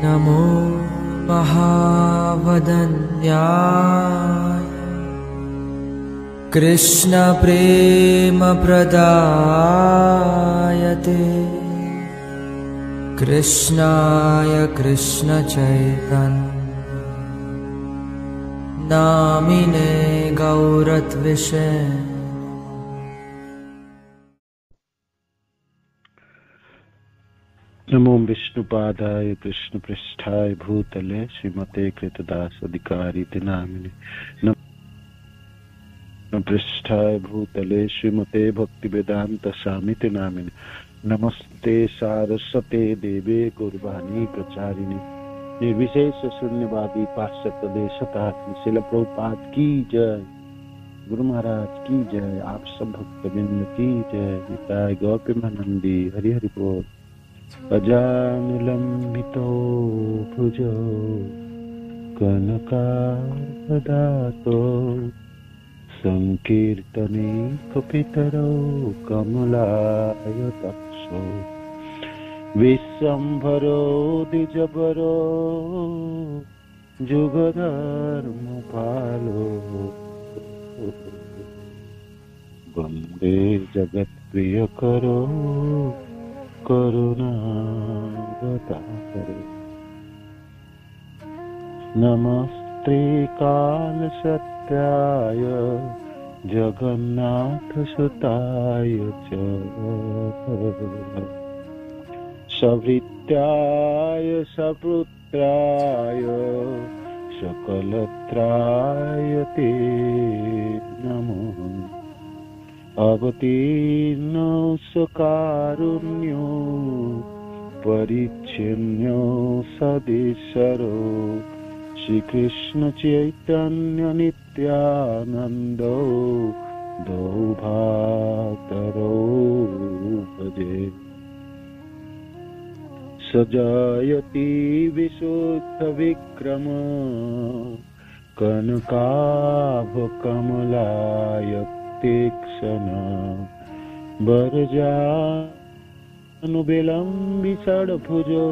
नमो महावदन्याय कृष्णप्रेमप्रदायते कृष्णाय कृष्णचैतन्य नामिने गौरत्विषे। नमो विष्णुपादाय कृष्णपृष्ठाय भूतले श्रीमते कृतदास अधिकारिते नामिने नमो पृष्ठाय भूतले श्रीमते भक्तिवेदांत स्वामिते नामिने नमस्ते सारस्वते देवे गौरवाणी प्रचारिणे निर्विशेष शून्यवादी पाश्चात्य देशतारिणे श्रील प्रभुपाद की जय, गुरु महाराज की जय, आप सब भक्तवृंद की जय। निताय गौर प्रेमानंदी हरि हरि बोल। अजानुलंबितो भुजो कनकावदातो संकीर्तने कपितरो कमलायताक्षो विश्वम्भरो द्विजबरो जुगधर्मपालो वन्दे जगत्प्रियकरो करुणावतारे। नमस्ते कालसत्याय जगन्नाथसुताय च सभृत्याय सपुत्राय सकलत्राय ते नमः। अवतीर्णो सकारुण्यो परिच्छिन्नो सदेशरो श्रीकृष्ण चैतन्य नित्यानंदो दौभातरो भजे। सजायति विशुद्ध विक्रम कनकाभकमलाय तीक्ष्ण वरजानुबिलम्बि षड्भुजो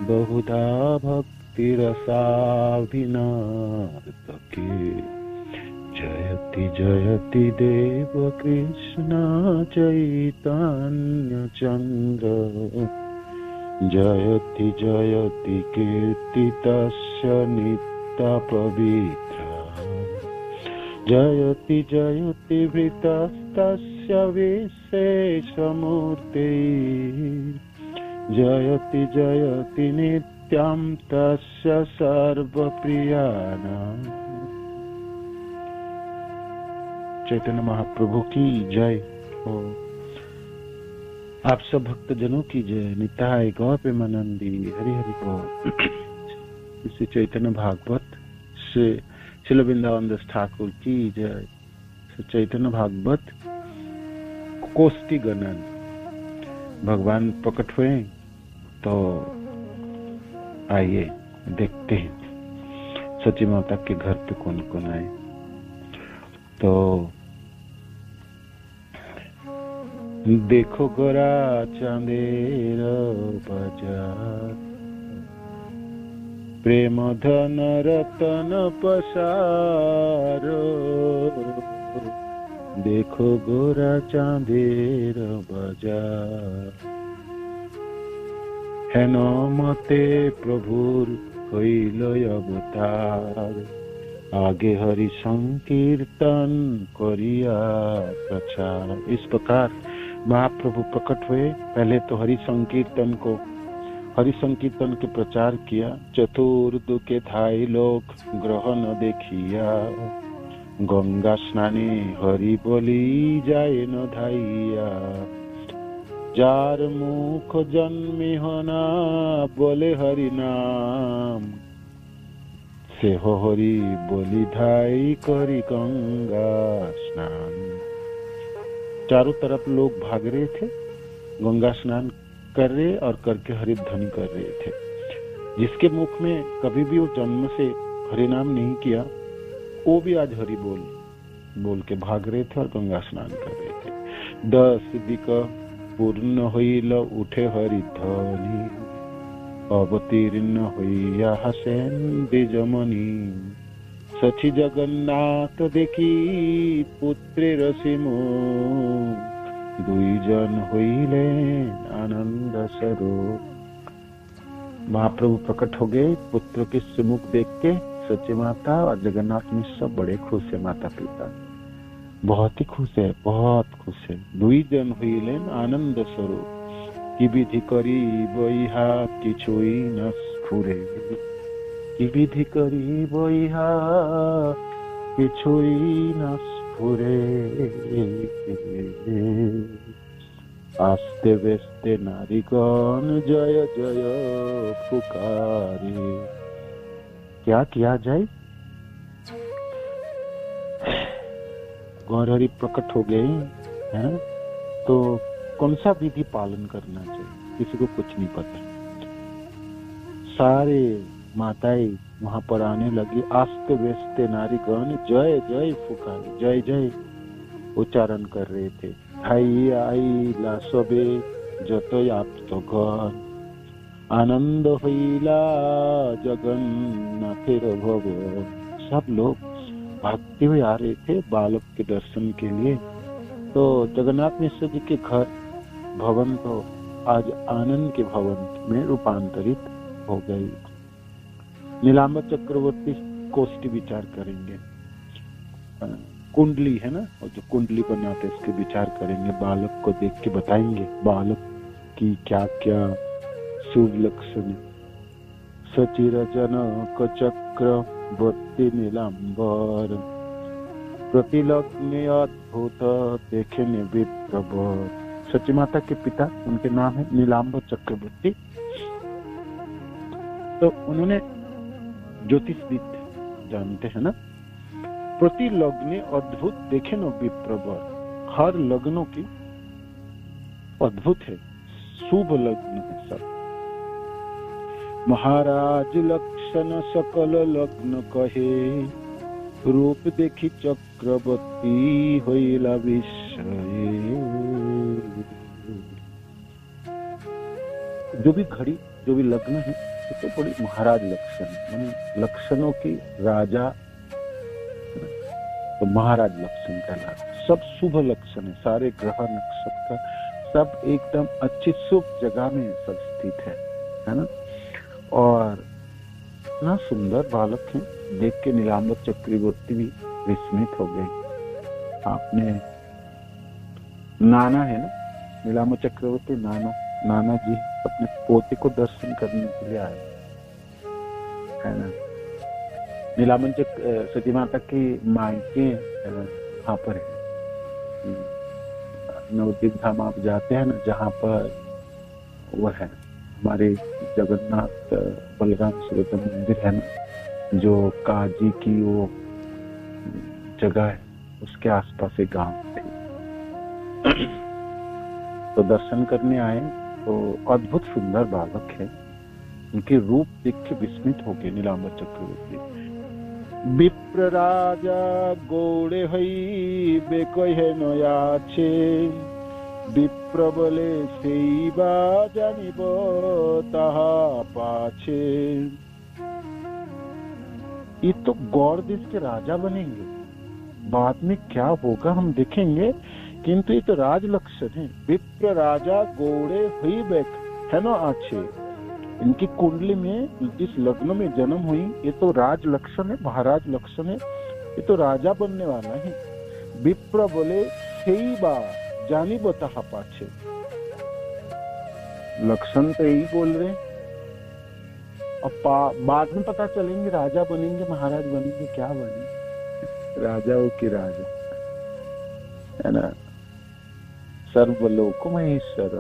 बहुधा भक्तिरसाभिनार्तके जयति जयति देव कृष्ण चैतन्य चन्द्र जयति जयति कीर्तितस्य नित्यपवित्र जयति जयति वृतस्तस्य विशेषमूर्ते जयति जयति नित्यं तस्य सर्वप्रियाणाम्। चैतन्य महाप्रभु की जय हो। आप सब भक्तजनों की जय। निताय गौर प्रेमानंदी हरि हरि बोल। श्री चैतन्य भागवत से श्रील वृंदावन दास ठाकुर की जय। चैतन्य भागवत कोष्ठी गणन। भगवान प्रकट हुए तो आइए देखते हैं सची माता के घर पे कौन कौन आए। तो देखो गोरा चांदेर बाजार प्रेम धन रतन पसारो देखो गोरा चांदेर बाजार हेन मते प्रभुर हईल अवतार आगे हरि संकीर्तन करिया प्रचार। इस प्रकार महाप्रभु प्रकट हुए। पहले तो हरि संकीर्तन के प्रचार किया। चतुर्दु के थाई लोग ग्रह न देखिया गंगा स्नाने हरि बोली जाए न धाइया जार मुख जन्मे होना बोले हरि नाम से हो हरि बोली धाई करी गंगा स्नान। चारों तरफ लोग भाग रहे थे, गंगा स्नान कर रहे और करके हरि ध्वनि कर रहे थे। जिसके मुख में कभी भी वो जन्म से हरि नाम नहीं किया वो भी आज हरि बोल के भाग रहे थे और गंगा स्नान कर रहे थे। 10 दिक पूर्ण होइल उठे हरि ध्वनि अवतीर्ण हईया हासेन द्विजमणि सखी जगन्नाथ देखी पुत्रे रसिमो दुईजन होइले आनंद स्वरूप। महाप्रभु प्रकट हो गए, पुत्र के सुमुख देख के सच्ची माता और जगन्नाथ में सब बड़े खुश है। माता पिता बहुत ही खुश है, बहुत खुश है। दुईजन होइले आनंद स्वरूप की विधि करी बइहा किछुई न स्फुरे की विधि करी बइहा किछुई न स्फुरे आस्ते व्यस्ते नारीगण जय जय पुकारे। क्या किया जाए? गौरहरि प्रकट हो गए हैं तो कौन सा विधि पालन करना चाहिए? किसी को कुछ नहीं पता। सारे माताएं वहां पर आने लगी। आस्ते व्यस्ते नारीगण जय जय पुकारे, जय जय उच्चारण कर रहे थे। आई आई लासबे जतोई आपतो गण आनंद हईला जगन्नाथेर भवन। सब लोग भागते हुए आ रहे थे बालक के दर्शन के लिए। तो जगन्नाथ मिश्र जी के घर भवन तो आज आनंद के भवन में रूपांतरित हो गई। नीलांबर चक्रवर्ती कोष्ठी विचार करेंगे। कुंडली है ना, और जो कुंडली बनाते इसके विचार करेंगे। बालक को देख के बताएंगे बालक की क्या क्या शुभ लक्षण। सचिर जनक चक्रवर्ती नीलांबर प्रतिलग्न अद्भुत देखे ने विप्रवर। सची माता के पिता, उनके नाम है नीलांबर चक्रवर्ती। तो उन्होंने ज्योतिषविद जानते हैं ना। प्रति लग्न अद्भुत देखे न विप्रवर। हर लग्नों की अद्भुत है, शुभ लग्न है सब। महाराज लक्षण सकल लग्न कहे रूप देखी चक्रवर्ती होइला विस्मय। जो भी घड़ी, जो भी लग्न है, तो बड़ी महाराज लक्षण, माने लक्षणों की राजा, तो महाराज लक्षण कहलाते। सब शुभ लक्षण है, सारे ग्रह नक्षत्र सब एकदम अच्छी शुभ जगह में सब स्थित है ना। और इतना सुंदर बालक है, देख के नीलांबर चक्रवर्ती भी विस्मित हो गए। आपने नाना है ना, नीलांबर चक्रवर्ती नाना जी अपने पोते को दर्शन करने के लिए आए है ना। नीलांबर सती माता की मायके वहां पर है। नवद्वीप धाम आप जाते हैं ना, जहाँ पर वह है हमारे जगन्नाथ बलराम सुभद्रा मंदिर है ना, जो काजी की वो जगह है, उसके आसपास एक गांव थे। तो दर्शन करने आए तो अद्भुत सुंदर बालक है। उनके रूप देख के विस्मित हो गए नीलांबर चक्रवर्ती। विप्र राजा गोड़े हई बेकहे नयाछे विप्र बोले सेइबा जानिब ताहा पाछे। ये तो गौड़ देश के राजा बनेंगे, बाद में क्या होगा हम देखेंगे, किंतु ये तो राज लक्षण है। विप्र राजा गोड़े हुई बैठ है ना आछे। इनकी कुंडली में जिस लग्न में जन्म हुई, ये तो राज लक्षण है, महाराज लक्षण है, ये तो राजा बनने वाला है। विप्र बोले सेइबा जानी बता पाछे, लक्षण तो यही बोल रहे हैं। और बाद में पता चलेंगे राजा बनेंगे, महाराज बनेंगे, क्या बनेंगे, राजाओं की राजा है ना। सर्वलोक महेश्वर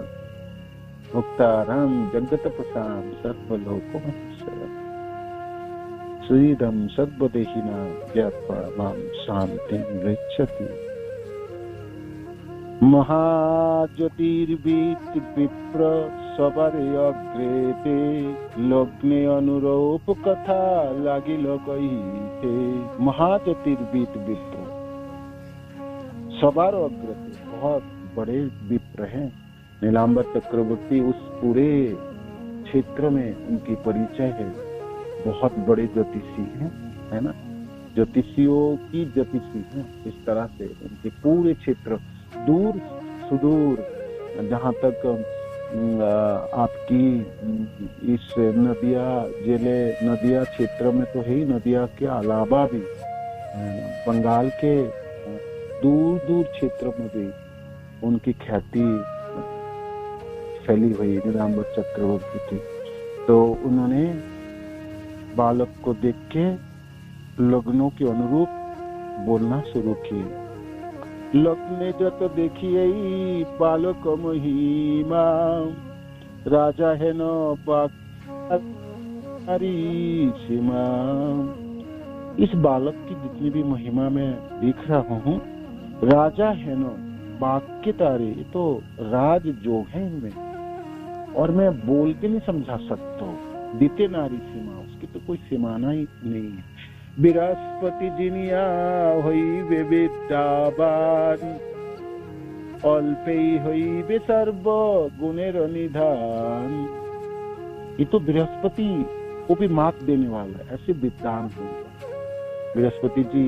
मुक्ताराम जगत प्रसाद सर्वलोक महेश्वर श्रीरम सर्वदेहिना ज्ञात्वा मां शान्तिं गच्छति। महाज्योतिर्विद विप्र सबारे अग्रेते लग्ने अनुरूप कथा लागिल कहिते। महाज्योतिर्विद विप्र सबार अग्रते, बहुत बड़े विप्र हैं। नीलांबर चक्रवर्ती उस पूरे क्षेत्र में उनकी परिचय है, बहुत बड़े ज्योतिषी हैं, है ना, ज्योतिषियों की ज्योतिषी हैं। इस तरह से उनके पूरे क्षेत्र दूर सुदूर, जहाँ तक आपकी इस नदिया क्षेत्र में तो है ही, नदिया के अलावा भी बंगाल के दूर दूर क्षेत्र में भी उनकी ख्याति फैली हुई नीलांबर चक्रवर्ती की। तो उन्होंने बालक को देख के लग्नों के अनुरूप बोलना शुरू किए। लग्ने जत देखिए बालक महिमा, राजा है न सीमा। इस बालक की जितनी भी महिमा मैं देख रहा हूँ, राजा है न बाग के तारे, तो राज जो है इनमें, और मैं बोल के नहीं समझा सकता हूँ। दिते नारी सीमा, उसकी तो कोई सीमाना ही नहीं है। बृहस्पति जिनिया हईबे विद्यावान, अल्पे हईबे सर्व गुणेर निधान। ये तो बृहस्पति को भी मात देने वाला है, ऐसे विद्वान होंगे। बृहस्पति जी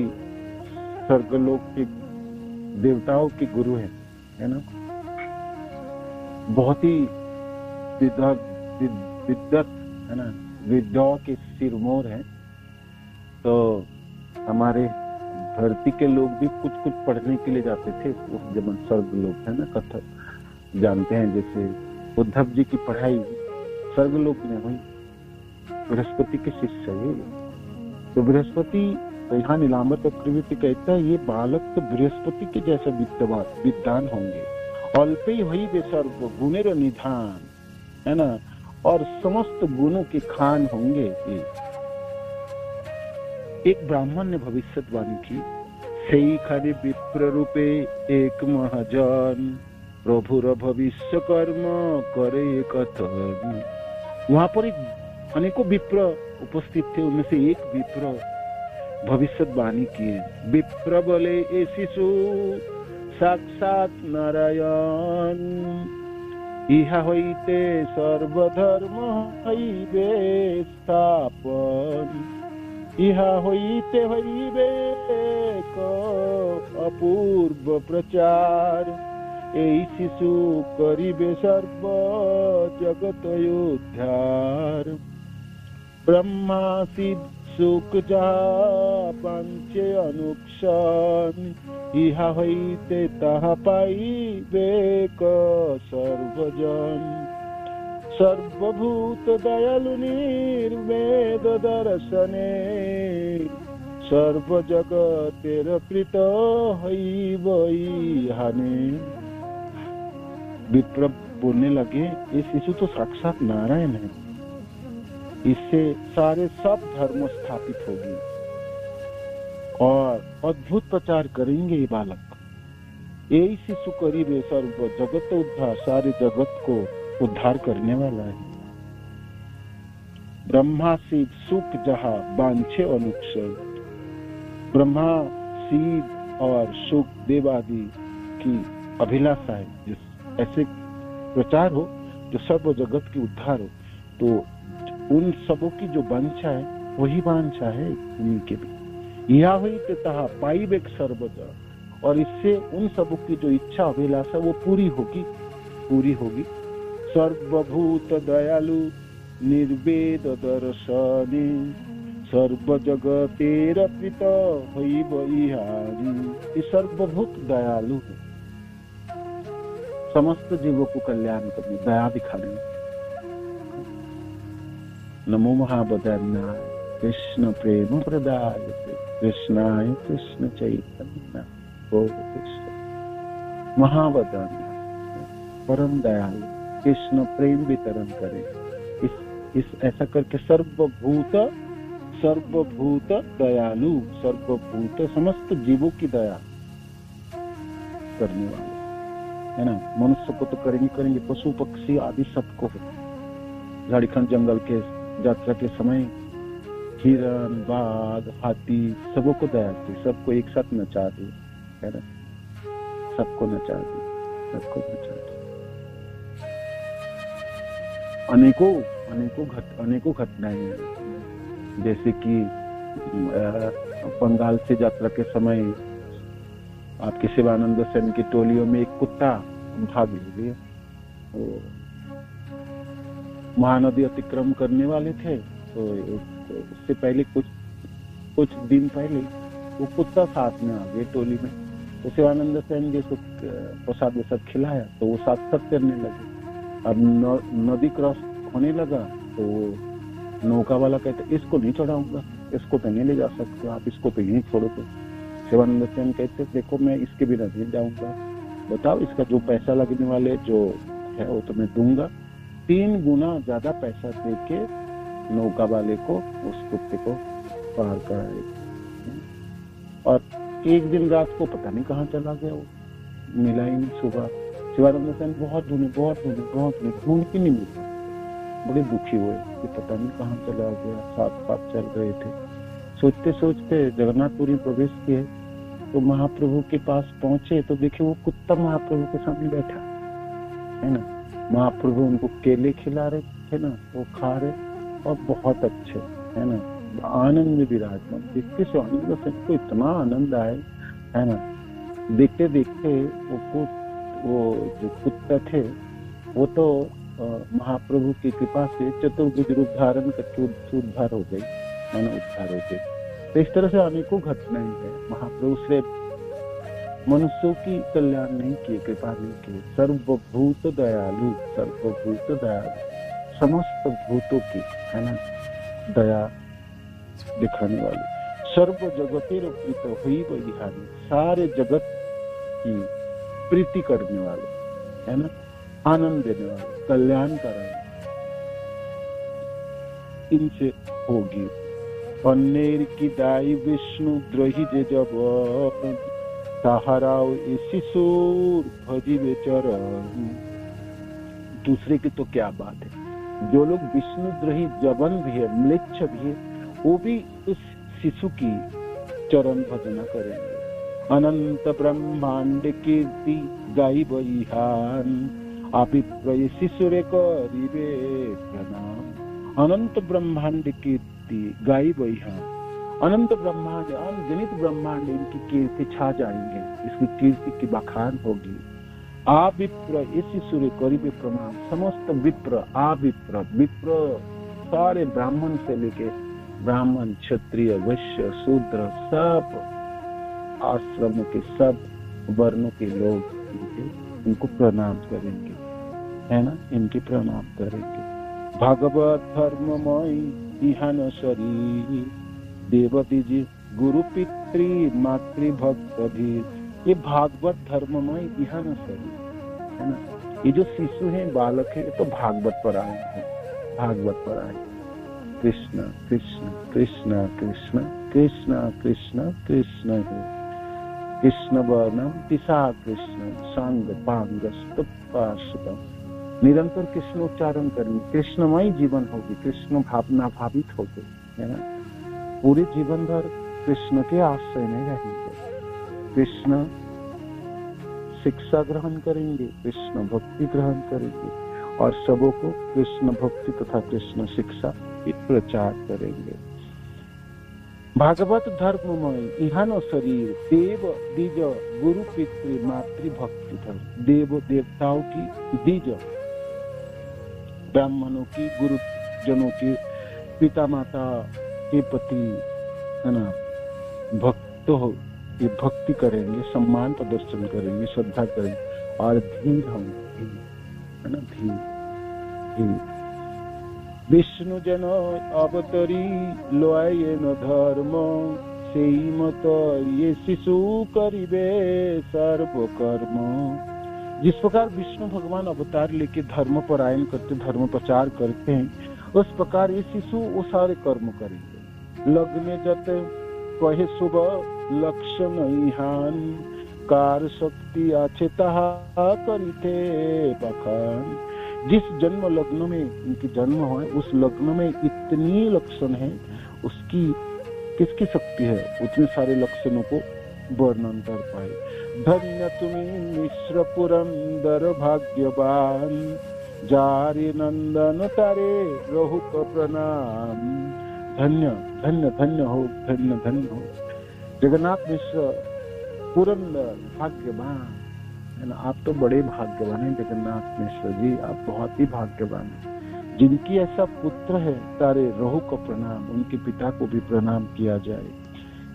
स्वर्गलोक के देवताओं के गुरु है ना, बहुत ही विद्वत है ना, विद्याओं के सिरमौर है। तो हमारे धरती के लोग भी कुछ कुछ पढ़ने के लिए जाते थे उस जमाने, स्वर्ग लोग है ना, कथक जानते हैं। जैसे उद्धव जी की पढ़ाई स्वर्ग लोक में हुई, बृहस्पति के शिष्य है। तो बृहस्पति, तो यहाँ नीलांबर चक्रवर्ती कहता है ये बालक तो बृहस्पति के जैसा विद्वान होंगे। अल्पे वही वे सर्व गुणेर निधान, है ना, और समस्त गुणों के खान होंगे। ये एक ब्राह्मण ने भविष्यवाणी की, सही खाने विप्र रूपे एक महाजन, प्रभुर भविष्य कर्म करे कथन। वहां पर एक अनेकों विप्र उपस्थित थे, उनमें से एक विप्र भविष्यवाणी किए। विप्र बोले ए शिशु साक्षात नारायण, इहा हईते सर्वधर्म हईबे स्थापन, इहा हईते हईबे अपूर्व प्रचार, এই শিশু করিবে সর্ব জগত উদ্ধার। ব্রহ্মা শিব সুখ যাহা পাঞ্চে অনুক্ষণ, ইহা হইতে তাহা পাইবে সর্বজন। সর্বভূত দয়ালু নির্বেদ দর্শনে, সর্বজগতের প্রীত হইব ইহানে। विप्र बोलने लगे ये शिशु तो साक्षात नारायण है, इससे सारे सब धर्म स्थापित होगी और अद्भुत प्रचार करेंगे ये बालक। यही शिशु करीबे सर्व जगत उद्धार, सारे जगत को उद्धार करने वाला है। ब्रह्मा शिव सुख जहा बांछे अनुक्षण, ब्रह्मा शिव और सुख देवादि की अभिलाषा है, जिस ऐसे प्रचार हो जो सर्व जगत की उद्धार हो। तो उन सबों की जो वांछा है वही वांछा है उनके भी। यह हुई तथा पाइबेक सर्वज, और इससे उन सबों की जो इच्छा अभिलाषा वो पूरी होगी। सर्वभूत दयालु निर्वेद दर्शनी, सर्व जगतेर प्रीत हईब इहारी। ये सर्वभूत दयालु है, समस्त जीवों को कल्याण करने, दया दिखाने। नमो महाबदन्नाय कृष्ण प्रेम प्रदायते, कृष्णाय कृष्ण चैतन्य गौर कृष्ण। महाबदन्नाय परम दयालु, कृष्ण प्रेम वितरण करे। इस ऐसा करके सर्वभूत दयालु, सर्वभूत समस्त जीवों की दया करने वाले, है ना। मनुष्य को तो करेंगे, पशु पक्षी आदि सबको। झारखंड जंगल के यात्रा के समय हिरण, बाघ, हाथी सबको दया थी, सबको एक साथ नचा दी, है ना, सबको नचा दी। अनेकों घटनाएं हैं। जैसे कि बंगाल से यात्रा के समय आपके शिवानंद सेन की टोलियों में एक कुत्ता भाग ले गया। तो महानदी अतिक्रम करने वाले थे, तो उससे पहले कुछ दिन पहले वो कुत्ता साथ में आ गए टोली में। तो शिवानंद सेन जी को प्रसाद वसाद खिलाया, तो वो साथ करने लगे। अब नदी क्रॉस होने लगा, तो नौका वाला कहते इसको नहीं चढ़ाऊंगा, इसको तो नहीं ले जा सकते आप, इसको तो यहीं छोड़ दो। शिवानंद सेन कहते देखो मैं इसके बिना नहीं जाऊंगा, बताओ इसका जो पैसा लगने वाले जो है वो तो मैं दूंगा। 3 गुना ज्यादा पैसा दे के नौका वाले को उस कुत्ते को पार कराए। और एक दिन रात को पता नहीं कहाँ चला गया, वो मिला ही नहीं। सुबह शिवानंद सेन बहुत ढूंढे ढूंढ के नहीं मिला। बड़े दुखी हुए कि पता नहीं कहाँ चला गया। साथ चल रहे थे, सोचते सोचते जगन्नाथपुरी प्रवेश किए, तो महाप्रभु के पास पहुंचे तो देखे वो कुत्ता महाप्रभु के सामने बैठा है ना। महाप्रभु उनको केले खिला रहे थे ना, वो खा रहे और बहुत अच्छे है ना, आनंद में विराजमान। देखते से आनंद से को इतना आनंद आए है ना। देखते देखते वो जो कुत्ता थे वो तो महाप्रभु की कृपा से चतुर्भुज रूप धारण करके उद्धार हो गई है ना, उद्धार हो गई। तो इस तरह से अनेकों घटनाएं हैं। महाप्रभु से मनुष्यों की कल्याण नहीं किए, कृपा नहीं किए। सर्वभूत दयालु, समस्त भूतों की है ना दया दिखाने वाले। सर्व जगतेर प्रीत हुई बलिहारी, सारे जगत की प्रीति करने वाले है ना, आनंद देने वाले, कल्याण कराने, इनसे होगी। पन्नेर की दाई विष्णु द्रोही जे जब सहाराओ शिशुर भजी बेचरण। दूसरे की तो क्या बात है, जो लोग विष्णु द्रोही जबन भी है, म्लेच्छ भी है, वो भी उस शिशु की चरण भजना करेंगे। अनंत ब्रह्मांड कीर्ति गाई बहिहान, अभिप्राय शिशुरे करिबे प्रणाम। अनंत ब्रह्मांड कीर्ति गाई बहिहान, अनंत ब्रह्मांड, अनगिनत ब्रह्मांड इनकी कीर्ति छा जाएंगे, इसकी कीर्ति की बखान होगी। आविप्र इसी सूर्य करीबे प्रणाम। समस्त विप्र, आविप्र विप्र, सारे ब्राह्मण से लेके ब्राह्मण, क्षत्रिय, वैश्य, शूद्र, सब आश्रम के सब वर्णों के लोग इनको प्रणाम करेंगे है ना, इनके प्रणाम करेंगे। भागवत धर्ममय इहान शरीर देव दीजिए गुरु पितृ मातृ भक्त धीर। ये भागवत धर्ममय इहान शरीर है ना। ये जो शिशु है, बालक है, ये तो भागवत पर आए हैं, भागवत पर आए। कृष्ण कृष्ण कृष्ण कृष्ण कृष्ण कृष्ण कृष्ण है, कृष्ण वर्णम दिशा कृष्ण सांग पांग स्तुपाशुतम। निरंतर कृष्ण उच्चारण करेंगे, कृष्णमय जीवन होगी, कृष्ण भावना भावित होगी है ना। पूरे जीवन भर कृष्ण के आश्रय में रहेंगे, कृष्ण शिक्षा ग्रहण करेंगे, कृष्ण भक्ति ग्रहण करेंगे और सबों को कृष्ण भक्ति तथा कृष्ण शिक्षा की प्रचार करेंगे। भागवत धर्ममय इहानो शरीर देव द्विज गुरु पितृ मातृ भक्ति धर्म। देव देवताओं की, द्विज ब्राह्मणों की, गुरुजनों की, पिता माता के पति है ना, भक्तों की भक्ति करेंगे, सम्मान प्रदर्शन करेंगे, श्रद्धा करेंगे। और धीर हम है ना, धीर विष्णु जन अवतरी लोये न धर्म सेई मत ये शिशु करिबे सर्व कर्म। जिस प्रकार विष्णु भगवान अवतार लेके धर्म परायण करते, धर्म प्रचार करते हैं, उस प्रकार ये शिशु वो सारे कर्म करेंगे। लग्न जत कहे सुबह लक्ष्य नहीं हान, कार शक्ति आछे तहा करिते बखान। जिस जन्म लग्न में इनकी जन्म हो, उस लग्न में इतनी लक्षण है, उसकी किसकी शक्ति है, उतने सारे लक्षणों को वर्णन कर पाए। धन्य तुम्हें मिश्र पुरंदर भाग्यवान, जारी नंदन तारे रहु को प्रणाम। धन्य धन्य धन्य हो, धन्य धन्य हो जगन्नाथ मिश्र पुरंदर भाग्यवान है ना। आप तो बड़े भाग्यवान हैं जगन्नाथ मिश्र जी, आप बहुत ही भाग्यवान हैं। जिनकी ऐसा पुत्र है तारे रहु को प्रणाम, उनके पिता को भी प्रणाम किया जाए।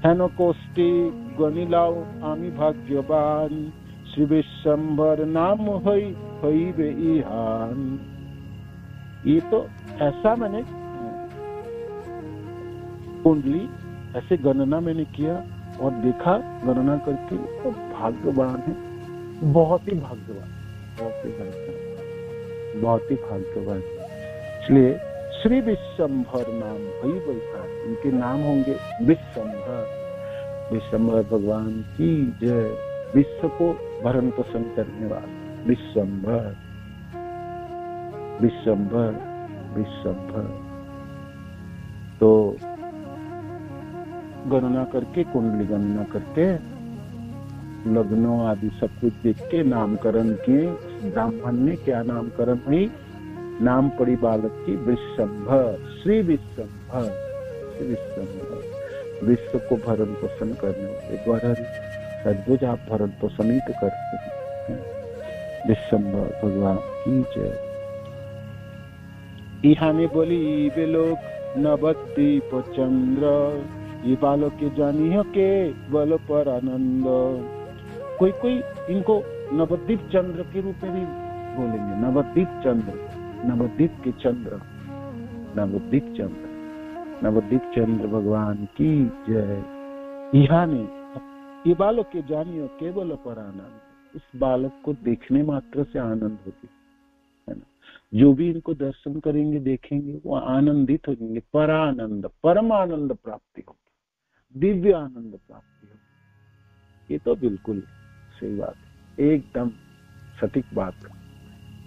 है न कोष्टी गणिलाओ आमी भाग्यवान, श्री विश्वम्भर नाम हईबे इहान। ये तो ऐसा मैंने कुंडली ऐसे गणना मैंने किया और देखा, गणना करके तो भाग्यवान है, बहुत ही भाग्यवान, बहुत ही भाग्यवान, बहुत ही भाग्यवान। इसलिए श्री विश्वम्भर नाम हईबे इहान, इनके नाम होंगे विश्वम्भर। विश्वम्भर भगवान की जय। विश्व को भरण पोषण करने वाले विश्वम्भर, विश्वम्भर, विश्वम्भर। तो गणना करके, कुंडली गणना करके, लग्नों आदि सब कुछ देख के नामकरण किए। ब्राह्मण ने क्या नामकरण हुई? नाम पड़ी बालक की विश्वम्भर, श्री विश्वम्भर, श्री विश्वम्भर। विश्व को भरण पोषण करने वाले गौरहरि सद्भुज आप भरण पोषण ही तो करते हैं। विश्वम्भर भगवान की जय। इहाने बोली वे लोग नवद्वीप चंद्र, ये बालक के जानियो के बल पर आनंद। कोई कोई इनको नवद्वीप चंद्र के रूप में भी बोलेंगे। नवद्वीप चंद्र, नवद्वीप के चंद्र, नवद्वीप चंद्र, नवद्वीप चंद्र भगवान की जय। इहाने ये बालक के जानियो केवल पर आनंद। इस बालक को देखने मात्र से आनंद होती है ना। जो भी इनको दर्शन करेंगे, देखेंगे, वो आनंदित हो जाएंगे। परानंद, परम आनंद प्राप्ति होगी, दिव्य आनंद प्राप्ति होगी। ये तो बिल्कुल सही बात है, एकदम सटीक बात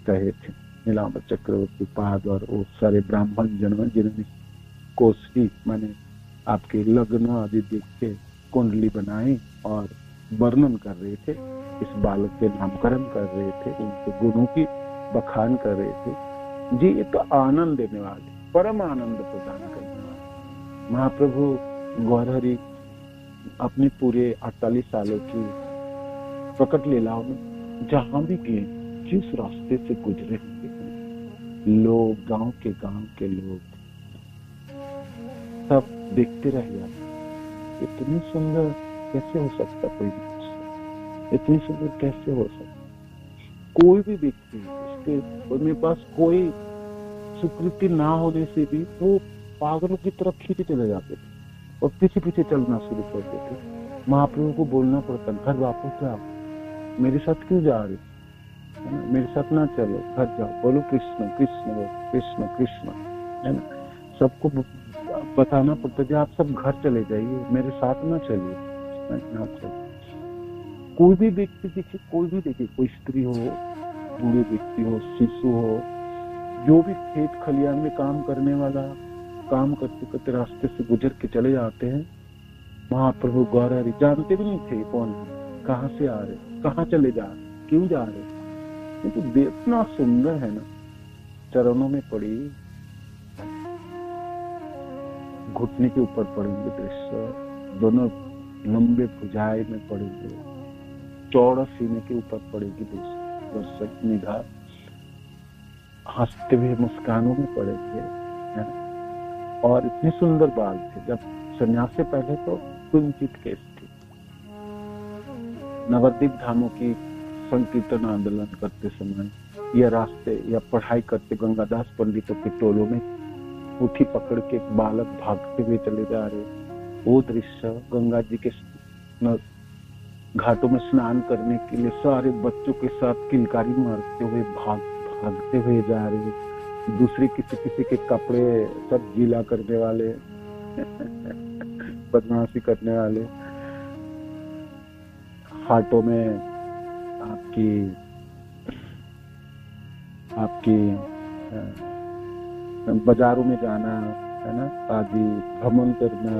कहे थे नीलांबर चक्रवर्ती पाद और वो सारे ब्राह्मण जन जिन्होंने कोष्ठी माने आपके लग्न आदि देख के कुंडली बनाई और वर्णन कर रहे थे, इस बालक के नामकरण कर रहे थे, उनके गुणों की बखान कर रहे थे। जी ये तो आनंद देने वाले, परम आनंद प्रदान करने वाले महाप्रभु गौरहरि अपने पूरे 48 सालों की प्रकट लीलाओं में जहां भी गए, जिस रास्ते से गुजरे लोग, गांव के लोग सब देखते रह जाते। इतनी सुंदर कैसे हो सकता कोई भी, इतनी सुंदर कैसे हो सकता? कोई भी व्यक्ति इसके मेरे पास कोई स्वीकृति ना होने से भी वो पागलों की तरफ खींचे चले जाते थे और पीछे पीछे चलना शुरू कर देते। महाप्रभु को बोलना पड़ता, घर वापस जाओ, मेरे साथ क्यों जा रहे, मेरे साथ ना चलो, घर जाओ, बोलो कृष्ण कृष्ण कृष्ण कृष्ण, है ना। सबको बताना पड़ता है आप सब घर चले जाइए, मेरे साथ ना चलिए, ना चलिए। कोई भी व्यक्ति देखिए, कोई भी देखिए, कोई स्त्री हो, बूढ़े व्यक्ति हो, शिशु हो, जो भी खेत खलियान में काम करने वाला, काम करते करते रास्ते से गुजर के चले जाते हैं। महाप्रभु गौरहरि जानते भी नहीं थे कौन है, कहाँ से आ रहे, कहाँ चले जा रहे, क्यों जा रहे। तो इतना सुंदर है ना, चरणों में पड़ी, घुटने के ऊपर पड़ेंगे दृश्य, दोनों लंबे भुजाएं में पड़ेंगे, चौड़ा सीने के ऊपर पड़ेगी दर्शक निगाह, हंसते हुए मुस्कानों में पड़ेंगे, है ना। और इतने सुंदर बाल थे। जब संन्यास से पहले तो कुंचित केस थे। नवद्वीप धामों की संकीर्तन आंदोलन करते समय या रास्ते या पढ़ाई करते गंगादास पंडितों के टोलों में उठी पकड़ के एक बालक भागते हुए चले जा रहे, वो दृश्य, गंगा जी के घाटों में स्नान करने के लिए सारे बच्चों के साथ किलकारी मारते हुए भागते हुए जा रहे, दूसरे किसी के कपड़े सब गीला करने वाले, बदमाशी करने वाले, हाटों में आपकी बाजारों में जाना, है ना, आदि भ्रमण करना।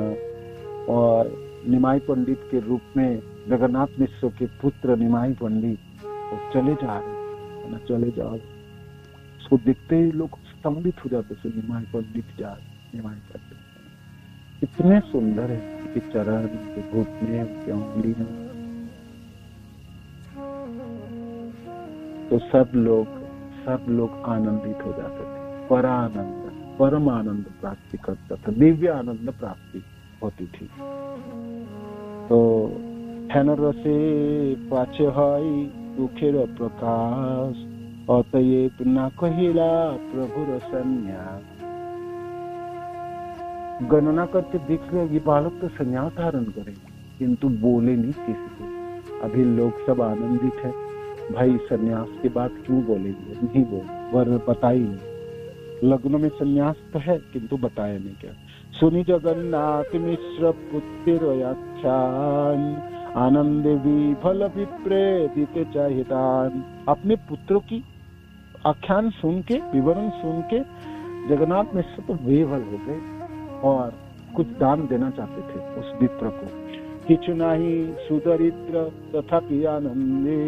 और निमाई पंडित के रूप में जगन्नाथ मिश्र के पुत्र निमाई पंडित चले जा रहे, है ना, चले जाओ, उसको देखते ही लोग स्तंभित हो जाते थे, निमाई पंडित जा, निमाई पंडित। इतने सुंदर है उनके चरण, उनके घुटने, उनकी उंगलियां। तो सब लोग आनंदित हो जाते थे, परम आनंद प्राप्ति करता था, दिव्य आनंद प्राप्ति होती थी। तो हेनरसे पाछे हई दुखेर प्रकाश, अतएव ना कहिला प्रभुर संन्यास। गणना करके देख रहे ये बालक तो संन्यास धारण करेंगे, किंतु बोले नहीं किसी को। अभी लोग सब आनंदित है, भाई संन्यास की बात क्यों बोलेंगे, नहीं बोले, वर बताई नहीं। लग्न में संन्यास तो है किंतु बताया नहीं क्या। सुनी जगन्नाथ मिश्र पुत्र आख्यान, आनंद विफल विप्रेदित चाहिदान। अपने पुत्रों की आख्यान सुन के, विवरण सुन के जगन्नाथ मिश्र तो विफल हो गए और कुछ दान देना चाहते थे उस विप्र को। किछु नाही सुदरिद्र तथापि आनंदे,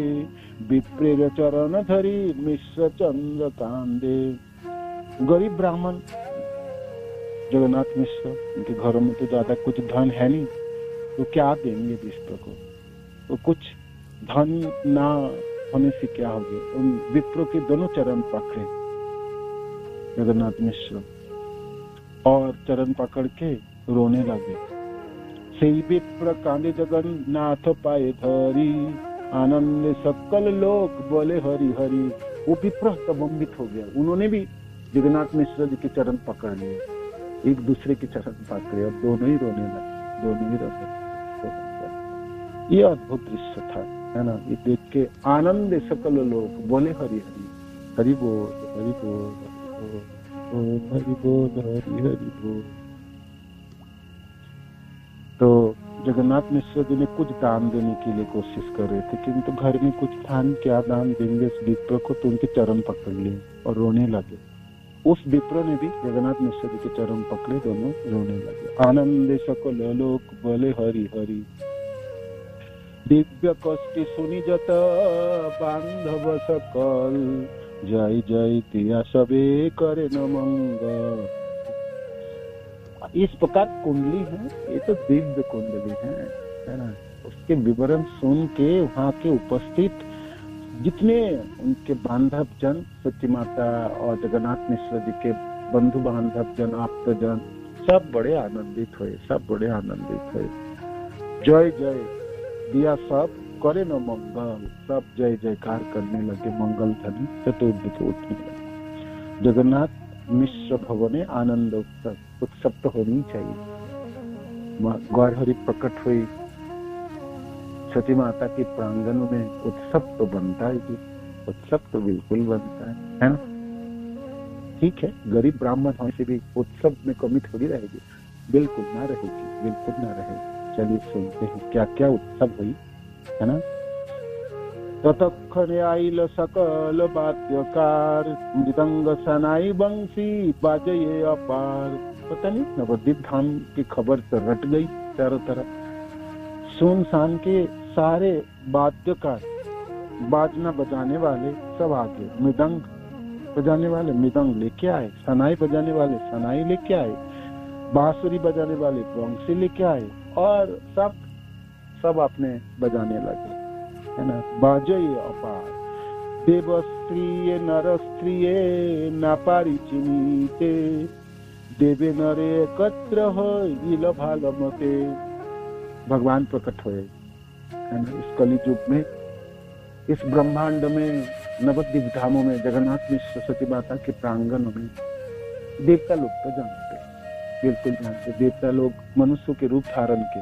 विप्रेर चरण धरी मिश्र चंद्र कांदे। गरीब ब्राह्मण जगन्नाथ मिश्र, उनके घरों में तो ज्यादा कुछ धन है नहीं, तो क्या देंगे विप्र को। तो कुछ धन ना होने से क्या हो गया, उन विप्रों के दोनों चरण पकड़े जगन्नाथ मिश्र और चरण पकड़ के रोने लगे। सही विप्र कांदे जगन्नाथ पाए धरी, आनंद सकल लोग बोले हरि हरि। वो विप्र स्तंभित हो गया, उन्होंने भी जगन्नाथ मिश्र जी के चरण पकड़ लिए, एक दूसरे के चरण पकड़े और दोनों ही रोने लगे, दोनों ही रोने लगे। ये अद्भुत दृश्य था, है ना। ये देख के आनंद सकल लोग बोले हरि हरि, हरि बोल हरि बोल हरि बोल हरि हरि बोल। तो जगन्नाथ मिश्र जी ने कुछ दान देने के लिए कोशिश कर रहे थे, किंतु घर में कुछ दान, क्या दान देंगे इस विप्र को, तो उनके चरण पकड़ लिए और रोने लगे। उस विप्र ने भी जगन्नाथ मिश्र जी के चरण पकड़े, दोनों रोने लगे। आनंद सकल लोक बोले हरि हरि, दिव्य कष्ट सुनी जत बांधव सकल, जय जय तिया सबे करे न मंगल। इस प्रकार कुंडली है, ये तो दिव्य कुंडली है ना। उसके विवरण सुन के वहाँ के उपस्थित जितने उनके बांधव जन, सच्ची माता और जगन्नाथ मिश्र जी के बंधु बांधव जन, आप्त जन, सब बड़े आनंदित हुए, सब बड़े आनंदित हुए। जय जय दिया सब करे न मंगल, सब जय जयकार करने लगे, मंगल ध्वनि चतुर्दिक के उठने लगे। जगन्नाथ मिश्र भवने आनंद उत्सव तो होनी चाहिए। गौरहरि प्रकट हुई, सती माता के प्रांगण में उत्सव तो बनता ही, उत्सव तो बिल्कुल बनता है ना। ठीक है, गरीब ब्राह्मण होने से भी उत्सव में कमी थोड़ी रहेगी, बिल्कुल ना रहेगी, बिल्कुल ना रहेगी। चलिए सुनते हैं क्या क्या उत्सव हुई, है ना। ततक्षणे आइल सकल वाद्यकार, मृदंग सनाई बंसी बाजे अपार। पता नहीं नवद्वीप धाम की खबर तो रट गई चारों तरफ। सुनसान के सारे वाद्यकार, बाजना बजाने वाले सब आ गए। मृदंग बजाने वाले मृदंग लेके आए, सनाई बजाने वाले सनाई लेके आए, बांसुरी बजाने वाले बांसुरी लेके आए, और सब अपने बजाने लगे, है ना। बाजे अपार, देव स्त्रिये नर स्त्रिये ना पारी चिनीते, देवे नरे एकत्र होइल भालमते। भगवान प्रकट हुए, है ना। इस कलि युग में, इस ब्रह्मांड में, नवद्वीप धामों में, जगन्नाथ मिश्र सती माता के प्रांगण में देवता लोग तो जानते, बिल्कुल जानते। देवता लोग मनुष्यों के रूप धारण के,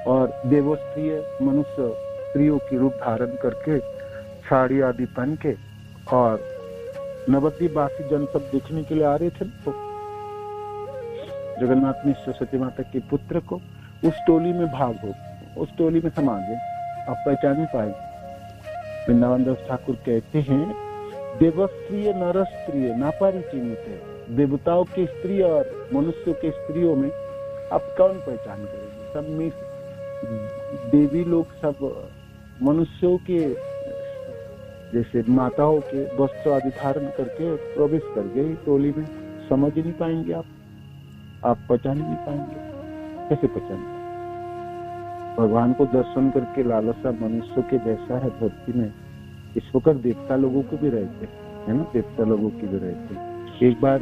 और देवोस्त्रीय मनुष्य स्त्रियों की रूप धारण करके, साड़ी आदि पहन के, और नवद्वीप वासी जन सब देखने के लिए आ रहे थे। तो जगन्नाथ मिश्र सती माता के पुत्र को उस टोली में भाग हो, उस टोली में समा गए, आप पहचान नहीं पाए। वृंदावन दास ठाकुर कहते हैं, देवस्त्रीय नर स्त्रीय नापारी चिन्हित है। देवताओं की स्त्री और मनुष्यों के स्त्रियों में आप कौन पहचान करेंगे। सब में देवी लोग सब मनुष्यों के जैसे माताओं के वस्त्र आदि धारण करके प्रवेश कर गए टोली में, समझ ही नहीं पाएंगे आप पहचान ही नहीं पाएंगे। कैसे पहचान? भगवान को दर्शन करके लालसा मनुष्य के जैसा है धरती में। इस वक्त देवता लोगों को भी रहते है ना, देवता लोगों की भी रहते। एक बार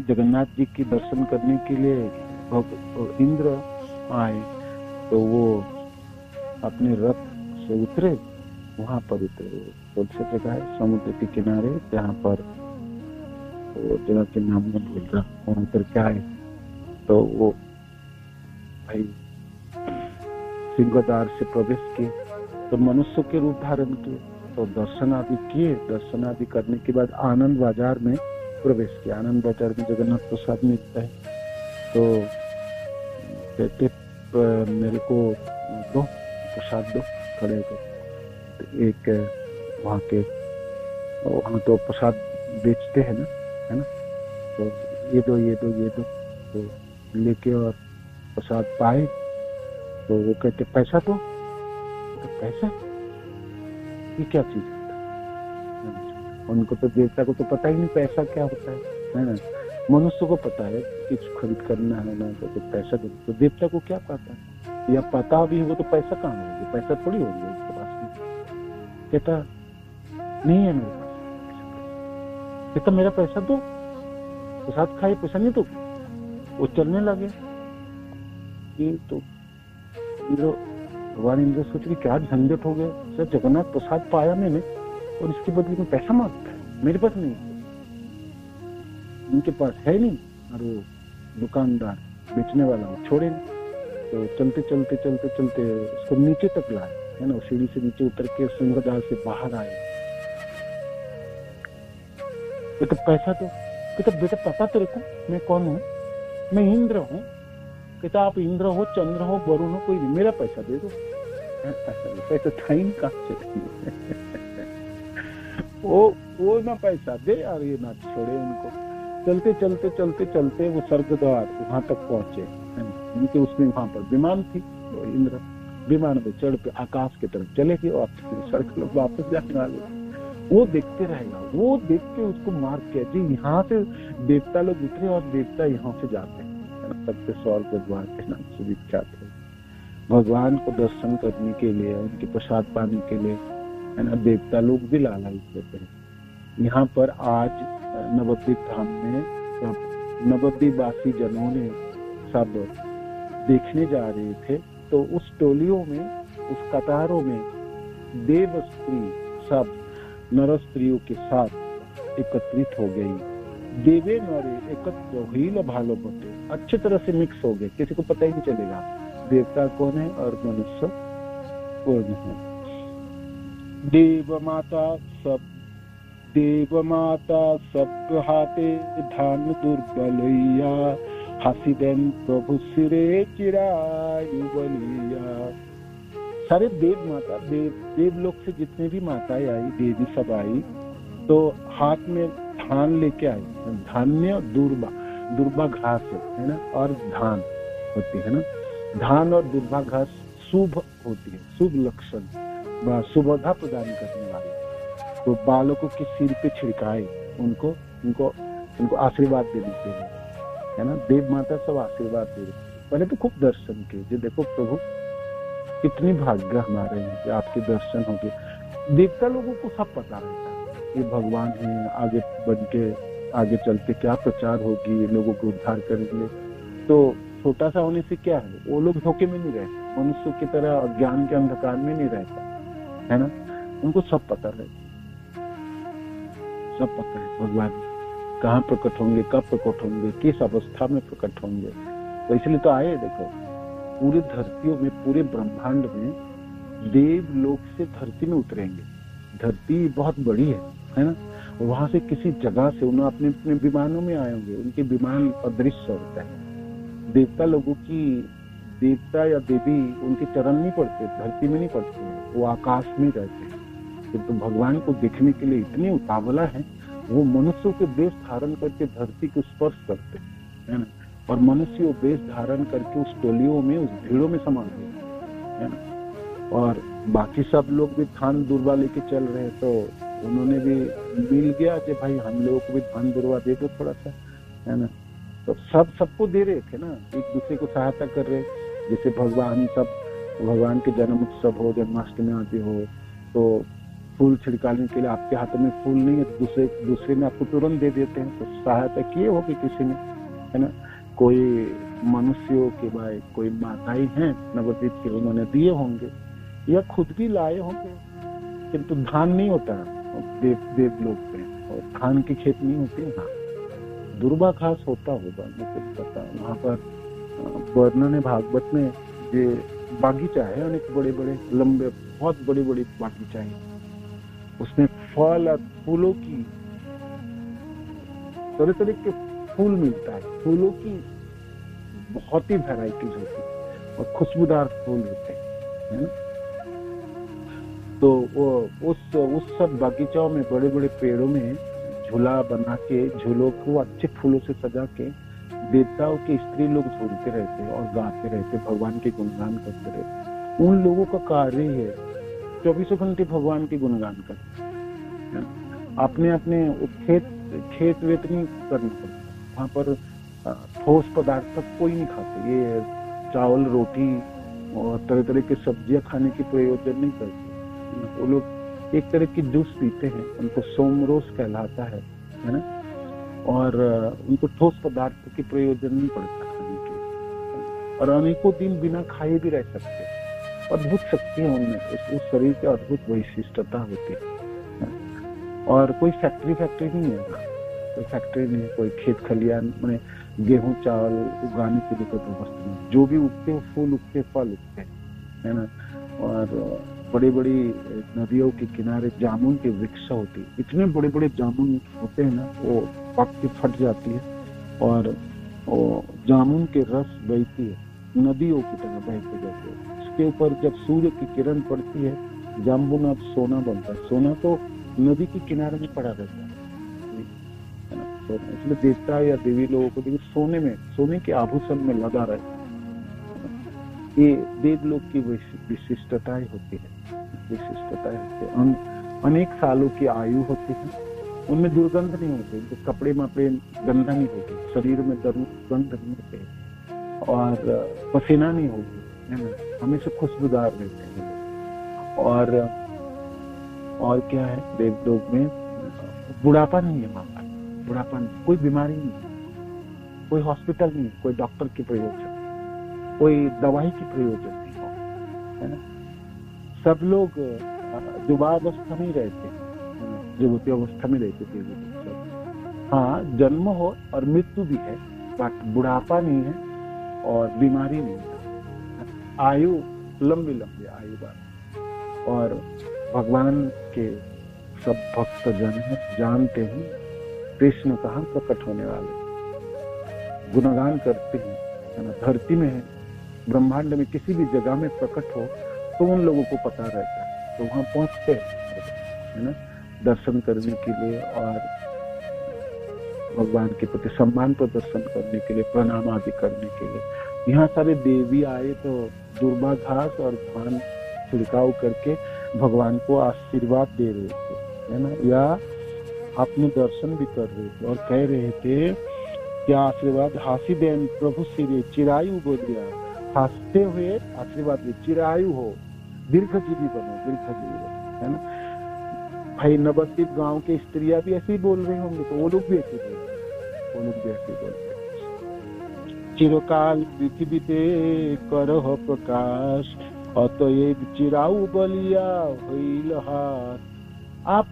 जगन्नाथ जी की दर्शन करने के लिए इंद्र आए, तो वो अपने रथ से उतरे, वहां पर उतरे। कौन सी जगह है? समुद्र के किनारे, जहाँ पर वो जगह के नाम में भूल रहा, वहां पर क्या है, तो वो भाई सिंहद्वार से प्रवेश किए, तो मनुष्य के रूप धारण किए, तो दर्शन आदि किए। दर्शन आदि करने के बाद आनंद बाजार में प्रवेश किया। आनंद बाजार में जगन्नाथ प्रसाद मिलता है, तो कहते मेरे को दो प्रसाद दो, खड़े होकर। एक वहाँ तो प्रसाद बेचते हैं ना, है ना, तो ये दो, तो लेके और प्रसाद पाए, तो वो कहते पैसा दो। तो पैसा, ये क्या चीज है? उनको तो देवता को तो पता ही नहीं पैसा क्या होता है ना। मनुष्य को पता है कुछ खरीद करना है ना, तो पैसा दो। तो देवता को क्या पता है? या पता भी हो तो पैसा कहाँ होगा? पैसा थोड़ी होगा उसके पास में। कहता नहीं है मेरे पास। कहता मेरा पैसा दो, प्रसाद खाए, पैसा नहीं दो। वो चलने लगे। ये तो भगवान इंद्र सोच के क्या झंझट हो गया, सर जगन्नाथ प्रसाद पाया मैंने और इसके बदले में पैसा मांगता है, मेरे पास नहीं, उनके पास है नहीं। और वो दुकानदार बेचने वाला छोड़े नहीं, तो चलते चलते चलते चलते उसको नीचे तक लाए, है ना, सीढ़ी से नीचे उतर के सिंहद्वार से बाहर आए। तो पैसा तो कहता बेटा पता तेरे को मैं कौन हूँ? मैं इंद्र हूँ। कहता आप इंद्र हो, चंद्र हो, वरुण हो, कोई नहीं, मेरा पैसा दे दो। पैसा था ही नहीं, कहाँ से वो ना पैसा दे और ये ना छोड़े उनको। चलते चलते चलते चलते वो स्वर्गद्वार वहां तक पहुंचे, उनके उसमें वहां पर विमान थी, वो इंद्र विमान पे चढ़ पे आकाश की तरफ चले गए और स्वर्ग वापस जाने वाले। वो देखते रहेगा, वो देख के उसको मार के जी यहाँ से देवता लोग उतरे और देवता यहाँ से जाते हैं, सबसे स्वर्ग द्वार के नाम से विख्यात है। भगवान को दर्शन करने के लिए, उनके प्रसाद पाने के लिए, है ना, देवता लोग भी लालायित होते हैं। यहाँ पर आज नवद्वीप धाम में सब नवद्वीपवासी जनों ने सब देखने जा रहे थे, तो उस टोलियों में, उस कतारों में देव स्त्री सब नर स्त्रियों के साथ एकत्रित हो गई। देवे नरे एकत्र हुई भालो बटे, अच्छी तरह से मिक्स हो गए, किसी को पता ही नहीं चलेगा देवता कौन है और मनुष्य कौन है। देव माता सब हाथे धान दुर्बलैया, हासी देन प्रभु सिरे चिरायु बलिया। सारे देव माता, देव लोग से जितने भी माताएं आई, देवी सब आई, तो हाथ में धान लेके आई। धान्य दुर्बा घास है ना, और धान होती है ना, धान और दुर्बा घास शुभ होती है, शुभ लक्षण, शुभता प्रदान करने वाली। तो बालकों के सिर पे छिड़काए, उनको आशीर्वाद देने के लिए, है ना, देव माता सब आशीर्वाद दे रहे। पहले तो खूब दर्शन किए, जो देखो प्रभु कितनी भाग्य हमारे हैं कि आपके दर्शन हो गए। देवता लोगों को सब पता रहता है ये भगवान है, आगे बढ़ के आगे चलते क्या प्रचार होगी, लोगों को उद्धार करेंगे। तो छोटा सा होने से क्या है, वो लोग धोखे में नहीं रहते, मनुष्य की तरह अज्ञान के अंधकार में नहीं रहता, है ना, उनको सब पता रहता, सब पता है भगवान कहाँ प्रकट होंगे, कब प्रकट होंगे, किस अवस्था में प्रकट होंगे। तो इसलिए तो आए, देखो पूरे धरतियों में, पूरे ब्रह्मांड में देव लोक से धरती में उतरेंगे। धरती बहुत बड़ी है ना, वहां से किसी जगह से उन्हें अपने अपने विमानों में आए होंगे, उनके विमान अदृश्य होता है। देवता लोगों की, देवता या देवी उनके चरण नहीं पड़ते, धरती में नहीं पड़ते हैं, वो आकाश में रहते हैं। तो भगवान को देखने के लिए इतनी उतावला है, वो मनुष्यों के वेश धारण करके धरती को स्पर्श करते है ना, और मनुष्य वो वेश धारण करके उस टोलियों में, उस भीड़ों में समा गए, है ना। और बाकी सब लोग भी धान दुर्वा लेके चल रहे हैं, तो उन्होंने भी मिल गया कि भाई हम लोगों को भी धान दुर्वा दे दो थोड़ा सा, है ना। तो सब सबको दे रहे थे ना, एक दूसरे को सहायता कर रहे। जैसे भगवान के जन्म उत्सव हो, जन्माष्टमी आदि हो, तो फूल छिड़काने के लिए आपके हाथ में फूल नहीं है, दूसरे में आपको तुरंत दे देते हैं। तो सहायता किए होगी किसी ने, है ना। कोई मनुष्यों के भाई कोई माताएं हैं नवदीप के, उन्होंने दिए होंगे या खुद भी लाए होंगे, किंतु धान नहीं होता देव लोग पे, और धान की खेत नहीं होती वहाँ। दुर्वा घास होता होगा, मुझे पता। वहाँ पर वर्णन है भागवत में, ये बागीचा है, अनेक बड़े बड़े लंबे बहुत बड़ी बड़ी बागीचा है, उसमें फल और फूलों की तरह तरह के फूल मिलता है। फूलों की बहुत ही वैरायटीज होती है और खुशबूदार फूल होते हैं, है ना। तो वो उस सब बागीचाओं में बड़े बड़े पेड़ों में झूला बना के, झूलों को अच्छे फूलों से सजा के देवताओं के स्त्री लोग झूलते रहते और गाते रहते, भगवान के गुणगान करते रहते। उन लोगों का कार्य है 24 घंटे भगवान के गुणगान करते। अपने अपने खेत वेत नहीं करना पड़ता वहाँ पर। ठोस पदार्थ तक कोई नहीं खाते, ये चावल रोटी और तरह तरह की सब्जियां खाने की प्रयोजन नहीं करते। वो लोग एक तरह की जूस पीते हैं, उनको सोमरोस कहलाता है ना। और उनको ठोस पदार्थ की प्रयोजन नहीं पड़ता खाने के, और अनेकों दिन बिना खाए भी रह सकते। अद्भुत शक्ति है उनमें, उस शरीर की अद्भुत वैशिष्टता होती है। और कोई फैक्ट्री नहीं है, कोई फैक्ट्री नहीं है, कोई खेत खलियान मैंने गेहूं चावल उगाने के लिए कोई व्यवस्था नहीं। जो भी उगते हैं फूल उगते, फल उगते, है ना। और बड़ी बड़ी नदियों के किनारे जामुन के वृक्ष होती, इतने बड़े बड़े जामुन होते हैं ना, वो पक के फट जाती है और वो जामुन के रस बहती है, नदियों की तरह बहते जाते हैं। उसके ऊपर जब सूर्य की किरण पड़ती है, जामुन अब सोना बनता है। सोना तो नदी के किनारे में पड़ा रहता है ना, सोना। इसलिए देवता या देवी लोगों को देखिए सोने के आभूषण में लगा रहे। ये देव लोग की विशिष्टताएं होती है, अनेक सालों की आयु होती है, उनमें दुर्गंध नहीं होती, कपड़े मापड़े गंदा नहीं होती, शरीर में दुर्गंध नहीं होते, और पसीना नहीं होगी, है ना, हमेशा खुशबूदार रहते हैं। और क्या है, देव लोग में बुढ़ापा नहीं है, वहां बुढ़ापा नहीं, कोई बीमारी नहीं, कोई हॉस्पिटल नहीं, कोई डॉक्टर की प्रयोजन, कोई दवाई की प्रयोजन नहीं हो, है ना। सब लोग युवावस्था में रहते, युवती अवस्था में रहते थे सब। हाँ, जन्म हो और मृत्यु भी है, बट बुढ़ापा नहीं है और बीमारी नहीं है, आयु लंबी आयु बात। और भगवान के सब भक्त जन है, जानते हैं कृष्ण कहाँ प्रकट होने वाले, गुणगान करते हैं, है ना। धरती में है, ब्रह्मांड में किसी भी जगह में प्रकट हो तो उन लोगों को पता रहता है, तो वहां पहुंचते हैं ना, दर्शन करने के लिए और भगवान के प्रति सम्मान प्रदर्शन करने के लिए, प्रणाम आदि करने के लिए। यहाँ सारे देवी आए तो दुर्वा घास और धान छिड़काव करके भगवान को आशीर्वाद दे रहे थे, है ना, या अपने दर्शन भी कर रहे थे और कह रहे थे क्या आशीर्वाद हासी देन प्रभु श्री चिरायु बोलिया, हंसते हुए आशीर्वाद दे, चिरायु हो, दीर्घजीवी बनो, है ना। भाई नवद्वीप गांव के स्त्रियां भी ऐसे ही बोल रहे होंगे, तो वो लोग भी ऐसे बोल रहे, चिरकाल पृथ्वीते करह प्रकाश, अतएव चिरायु बलिया होइल हार। आप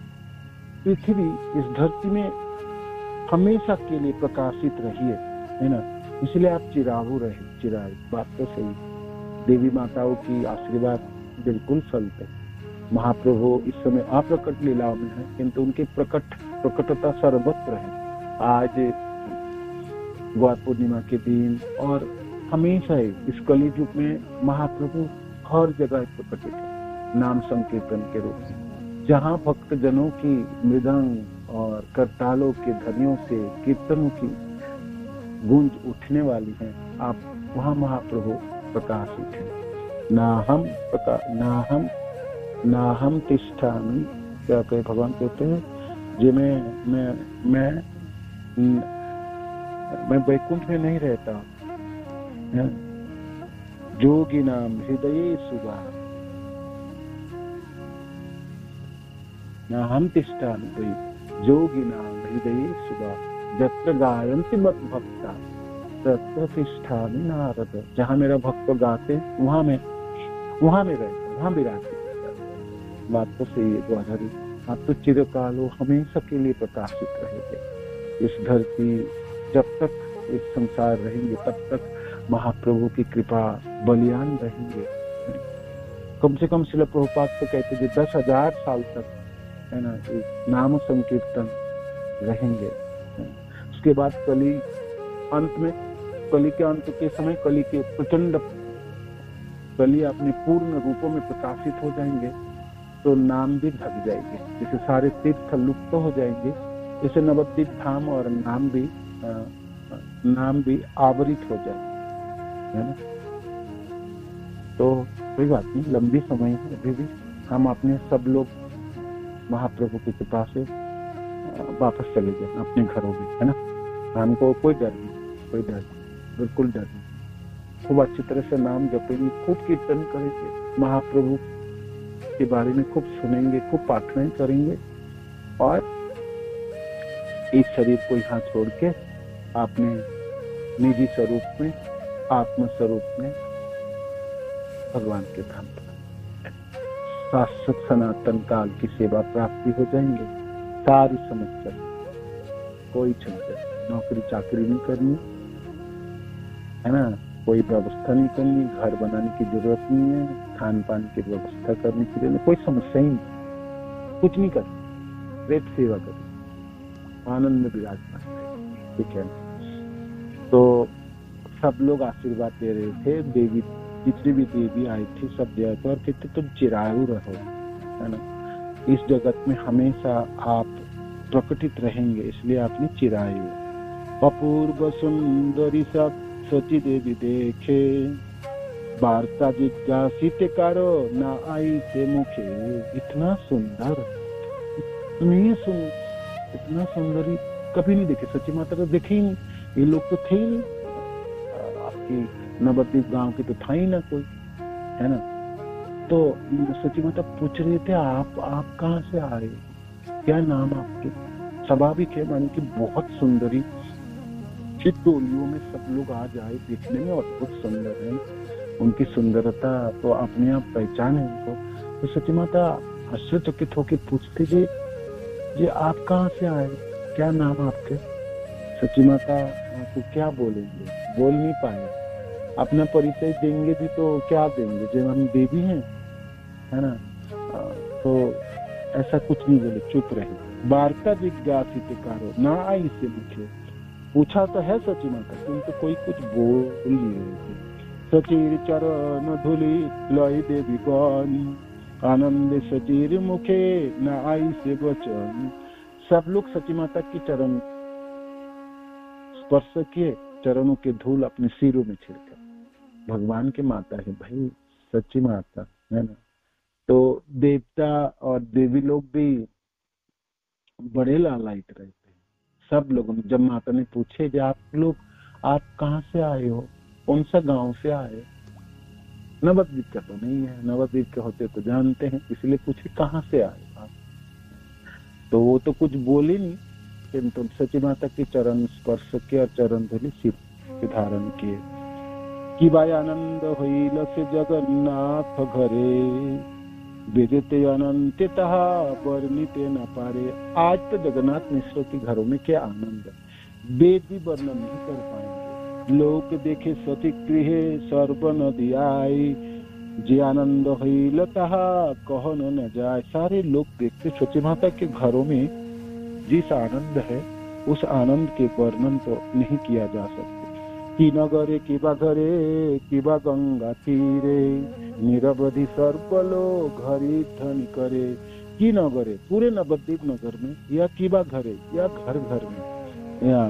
पृथ्वी इस धरती में हमेशा के लिए प्रकाशित रहिए, है ना, इसलिए आप चिरायु रहे, चिरायु। बात तो सही, देवी माताओं की आशीर्वाद बिल्कुल फलते। महाप्रभु इस समय अप्रकट लीलाओं में है, किंतु उनकी प्रकटता सर्वत्र है। आज गौर पूर्णिमा के दिन और हमेशा ही इस कली युग में महाप्रभु हर जगह प्रकटित है, नाम संकीर्तन के रूप में। जहाँ भक्त जनों की मृदंग और करतालों के ध्वनियों से कीर्तनों की गूंज उठने वाली है, आप वहाँ महाप्रभु प्रकाशित है। ना हम ना हम तिष्ठामि, क्या कहे भगवान कहते हैं जे मैं वैकुंठ में नहीं रहता, जोगी नाम हृदय सुबह, ना हम तिष्ठामि वही जोगी नाम हृदय सुबह, जत्र गायन्ति मद्भक्ता तत्र तिष्ठामि नारद। जहाँ मेरा भक्त गाते वहां मैं रहता, वहां विराजते। बात तो सही है द्वाधारी, आप तो चिरकाल हो, हमेशा के लिए प्रकाशित रहेंगे। इस धरती जब तक इस संसार रहेंगे तब तक महाप्रभु की कृपा बलियान रहेंगे। कम से कम श्रील प्रभुपाद तो कहते थे 10,000 साल तक, है ना, नाम संकीर्तन रहेंगे। उसके बाद कली के अंत के समय कली के प्रचंड कली अपने पूर्ण रूपों में प्रकाशित हो जाएंगे तो नाम भी ढक जाएंगे, जैसे सारे तीर्थ लुप्त हो जाएंगे, जैसे नवद्वीप धाम और नाम भी आवरित हो जाएंगे, है ना। तो कोई बात नहीं, लंबी समय है अभी भी, हम अपने सब लोग महाप्रभु की कृपा से वापस चले जाए अपने घरों में, है ना। हमको कोई डर नहीं, बिल्कुल डर नहीं। खूब अच्छी तरह से नाम जपेंगे, खूब कीर्तन करेंगे, महाप्रभु के बारे में खूब सुनेंगे, खूब प्रार्थनाएं करेंगे, और इस शरीर को यहाँ छोड़ के अपने निजी स्वरूप में, आत्म स्वरूप में भगवान के धाम पर शाश्वत सनातन काल की सेवा प्राप्ति हो जाएंगे। सारी समस्या, कोई चिंता, नौकरी चाकरी नहीं करनी, है ना, कोई व्यवस्था नहीं करनी, घर बनाने की जरूरत नहीं है, खान पान की व्यवस्था करने के लिए कोई समस्या ही नहीं, कुछ नहीं करनी, प्रेत सेवा करें, आनंद में विराजमान, ठीक है। तो सब लोग आशीर्वाद दे रहे थे, देवी जितनी भी देवी आई थी सब दे थे और कहते तुम चिरायु रहो, है ना, इस जगत में हमेशा आप प्रकटित रहेंगे, इसलिए आपने चिरायु। अपूर्व सुंदरी सब सची देवी देखे, वार्ता जिज्ञासित करो ना आई से मुखे। इतना सुंदर, इतना सुंदरी कभी नहीं देखे, सची माता को देखे ही नहीं, ये लोग तो थे ही नहीं, आपकी नवद्वीप गांव की तो था ही ना कोई, है ना। तो सची माता पूछ रहे थे आप कहाँ से आए, क्या नाम आपके। स्वाभाविक है, मानी कि बहुत सुंदरी टोलियों में सब लोग आ जाए, देखने में अद्भुत सुंदर है, उनकी सुंदरता तो अपने आप पहचान है उनको। तो सची माता आश्चर्यचकित होकर पूछते जी आप कहाँ से आए, क्या नाम आपके। सची माता तो क्या बोलेंगे, बोल नहीं पाए, अपना परिचय देंगे भी तो क्या देंगे, जब हम देवी हैं, है ना। तो ऐसा कुछ नहीं बोले, चुप रहे। वार्ता जिज्ञासित करो ना आई से मुझे, पूछा तो है सची माता, किंतु कोई कुछ बोल नहीं रहे थे। सचीर चरण धूलि लय देवी गण, आनंद सचीर मुखे न आई से वचन। सब लोग सची माता की चरण स्पर्श किए, चरणों के धूल अपने सिरों में छिड़का। भगवान के माता है भाई सच्ची माता, है ना। तो देवता और देवी लोग भी बड़े लालायित रहते हैं। सब लोगों ने, जब माता ने पूछे कि आप लोग आप कहाँ से आए हो, कौन सा गांव से आए, नवद्वीप का तो नहीं है, नवद्वीप के होते तो जानते हैं, इसलिए पूछे कहाँ से आए आप। तो वो तो कुछ बोले नहीं, किंतु सची माता के चरण स्पर्श किए और चरण धूलि सिर धारण किए। कि भाई आनंद होइल से जगन्नाथ घरे, बेजते अनंत वर्णिते न पारे। आज तो जगन्नाथ मिश्र के घरों में क्या आनंद है, वेद भी वर्णन नहीं कर पाएंगे। लोग देखे सती गृह सर्व नदी आई, जे आनंद होइल तहा कहन न जाए। सारे लोग देखते सची माता के घरों में जिस आनंद है, उस आनंद के वर्णन तो नहीं किया जा सकता। कि नगरे किबा घरे किबा गंगा तीरे, निरवधि सर्वलो घरी धनी करे। कि नगरे, पूरे नवद्वीप नगर में, या किबा घरे, या घर घर में, या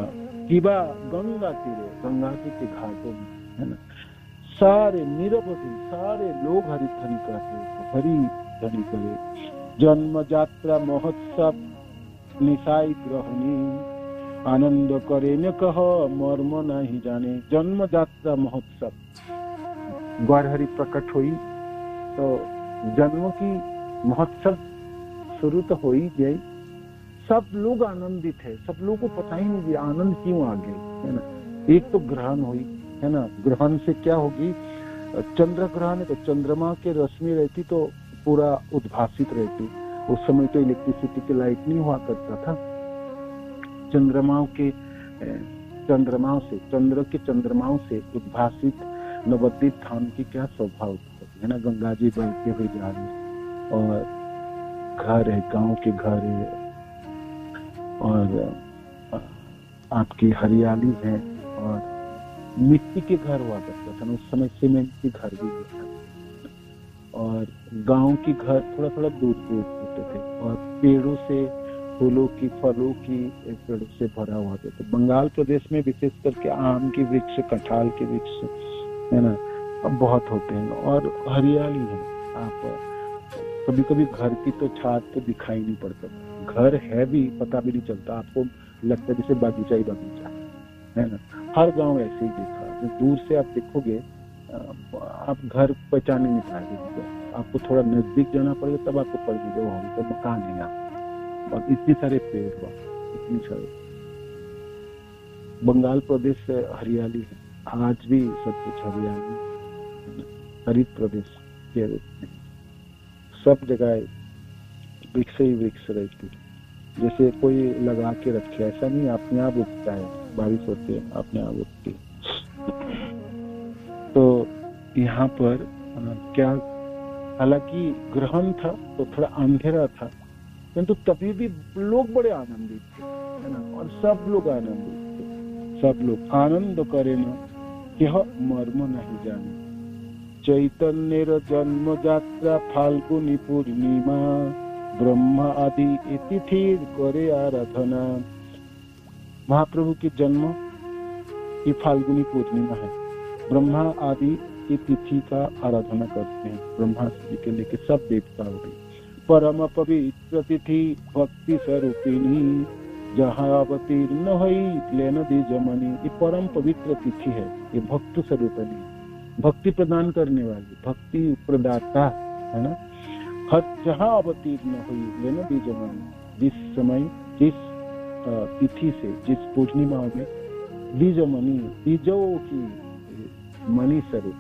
किबा गंगा तीरे, गंगा जी के घाटों में, है ना, सारे निरवधि सारे लोग हरि धनी कहते, हरि धनी करे। जन्म जात्रा महोत्सव निशाई ग्रहणी, आनंद करे न कह मर्म नहीं जाने। जन्म जात्रा महोत्सव, गौरहरि प्रकट हुई तो जन्म की महोत्सव शुरू तो हो ही गई। सब लोग आनंदित है, सब लोगों को पता ही नहीं कि आनंद क्यों आ गए, है ना। एक तो ग्रहण हुई, है ना। ग्रहण से क्या होगी, चंद्र ग्रहण है तो चंद्रमा के रश्मि रहती तो पूरा उद्भासित रहती। उस समय तो इलेक्ट्रिसिटी की लाइट नहीं हुआ करता था। चंद्रमाओं से, चंद्र के चंद्रमाओं से उद्भासित नवद्वीप धाम की क्या शोभा होती है ना। गंगा जी बहते हुए जा रही और घर है, गांव के घर है और आपकी हरियाली है और मिट्टी के घर हुआ करता था। उस समय सीमेंट के घर भी था और गांव के घर थोड़ा थोड़ा दूर दूर होते थे और पेड़ों से, फूलों की, फलों की पेड़ों से भरा हुआ था। तो बंगाल प्रदेश में विशेष करके आम के वृक्ष, कटहल के वृक्ष, है ना, अब बहुत होते हैं और हरियाली है। आप कभी कभी घर की तो छात तो दिखाई नहीं पड़ता, घर है भी पता भी नहीं चलता, आपको लगता है जैसे बागीचा ही बागीचा, है ना। हर गांव ऐसे ही देखा, जो दूर से आप देखोगे आप घर पहचान नहीं पाएंगे, आपको थोड़ा नजदीक जाना पड़ेगा तब आपको पड़ेगा वो हम तो मकान है यहाँ और इतने सारे पेड़ हुआ, इतनी सारे। बंगाल प्रदेश से हरियाली है, आज भी सब कुछ हरियाली, हरित प्रदेश के रूप में सब जगह वृक्ष ही वृक्ष रहती है। जैसे कोई लगा के रखे, ऐसा नहीं, अपने आप उगता है, बारिश होती है अपने आप उगती है। तो यहाँ पर क्या, हालांकि ग्रहण था तो थोड़ा अंधेरा था, किंतु तभी भी लोग बड़े आनंदित थे, है ना। और सब लोग आनंदित थे, सब लोग आनंद करे न यह मर्म नहीं जाने। चैतन्य जन्म जात्रा फाल्गुनी पूर्णिमा, ब्रह्मा आदि तिथि करे आराधना। महाप्रभु के जन्म की फाल्गुनी पूर्णिमा है, ब्रह्मा आदि की तिथि का आराधना करते हैं, ब्रह्मा से के लेके सब देवता हो गए। परम पवित्र तिथि भक्ति स्वरूपिणी, जहाँ अवतीर्ण हुई लेन दी जमनी। ये परम पवित्र तिथि है, ये भक्त स्वरूपिणी, भक्ति प्रदान करने वाली, भक्ति प्रदाता, है ना। जहाँ अवतीर्ण हुई लेन दी जमनी, जिस समय, जिस तिथि से, जिस पूर्णिमा में द्विजमणि, द्विजो की मणि स्वरूप,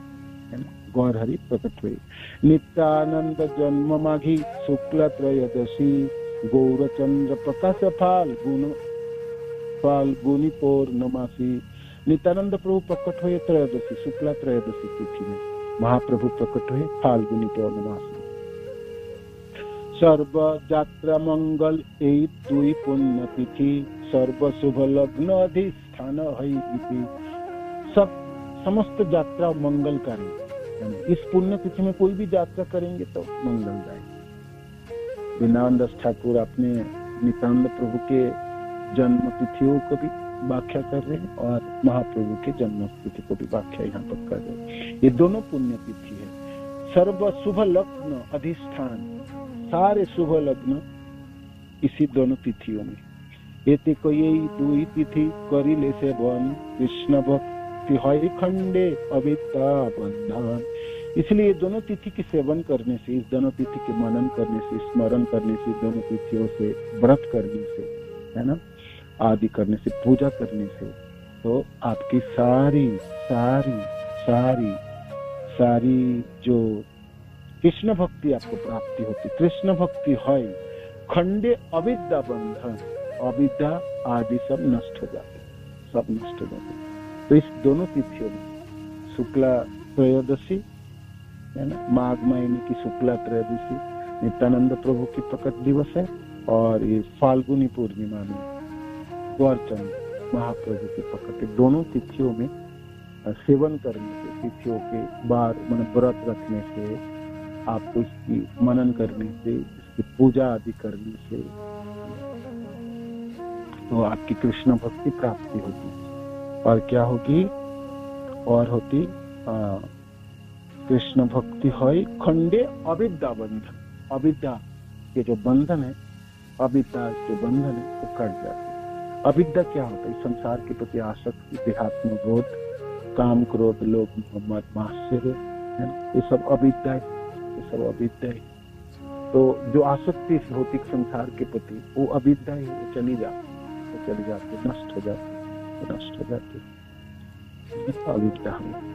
है ना, गौरहरि प्रकट हुई। नित्यानंद जन्म माघी शुक्ल त्रयोदशी, गौरचंद्र प्रकाश फाल्गुनी पौर्णमासी। नित्यानंद प्रभु प्रकट हुए त्रयोदशी, शुक्ला त्रयोदशी तिथि में महाप्रभु प्रकट हुए फाल्गुनी पौर्णमासी। सर्व यात्रा मंगल एक दुई पुण्य तिथि, सर्व शुभ लग्न अधिष्ठान है। सब समस्त यात्रा मंगलकारी, इस पुण्य तिथि में कोई भी यात्रा करेंगे तो मंगलदायी। वृंदावन दास ठाकुर अपने नित्यानंद प्रभु के जन्म तिथियों को भी व्याख्या कर रहे हैं और महाप्रभु के जन्म तिथि को भी व्याख्या यहाँ पर कर रहे हैं। ये दोनों पुण्य तिथि है। सर्व शुभ लग्न अधिष्ठान, सारे शुभ लग्न इसी दोनों तिथियों में। एते को यही दुई तिथि करी ले से बन, कृष्ण भक्ति हरि खंडे अविद्या बंधन। इसलिए दोनों तिथि के सेवन करने से, इस दोनों तिथि के मनन करने से, स्मरण करने से, दोनों तिथियों से व्रत करने से, है ना, आदि करने से, पूजा करने से, तो आपकी सारी सारी सारी सारी जो कृष्ण भक्ति आपको प्राप्ति होती, कृष्ण भक्ति है खंडे अविद्या बंधन, अविद्या आदि सब नष्ट हो जाते, सब नष्ट हो जाते। तो इस दोनों तिथियों में शुक्ला त्रयोदशी, है ना, माघ महीने की शुक्ला त्रयोदशी नित्यानंद प्रभु की प्रकट दिवस है और ये फाल्गुनी पूर्णिमा में गौरचंद महाप्रभु की प्रकट। दोनों तिथियों में सेवन करने से, तिथियों के बाद मन व्रत रखने से, आपको इसकी मनन करने से, इसकी पूजा आदि करने से, तो आपकी कृष्ण भक्ति प्राप्ति होगी। और क्या होगी, और होती कृष्ण भक्ति है खंडे अविद्या बंधन, अविद्या के जो बंधन है, अविद्या जो बंधन है वो कट जाते हैं। अविद्या क्या होता है? संसार के प्रति आसक्ति, देहात्म बोध, काम, क्रोध, लोभ, मोह, मात्सर्य, है ना, ये सब अविद्या है, ये सब अविद्या है। तो जो आसक्ति भौतिक संसार के प्रति वो अविद्या है, वो चली जाती, नष्ट हो जाती अविद्या है।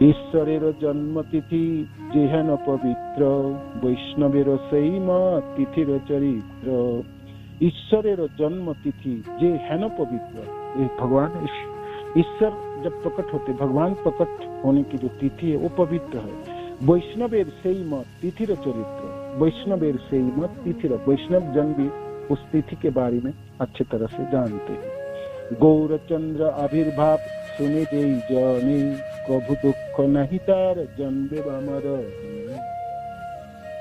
ईश्वरेर जन्म तिथि जेहन पवित्र, वैष्णवेर सैम तिथिर चरित्र। ईश्वरेर जन्म तिथि जेहन पवित्र, ये भगवान ईश्वर जब प्रकट होते, भगवान प्रकट होने की जो तिथि है वो पवित्र है। वैष्णवेर सैम तिथिर चरित्र, वैष्णवेर सैम तिथिर, वैष्णव जन भी उस तिथि के बारे में अच्छे तरह से जानते हैं। गौरचंद्र आविर्भाव सुने जय जाने, कभु दुख नहीं तार जन्मे बामर।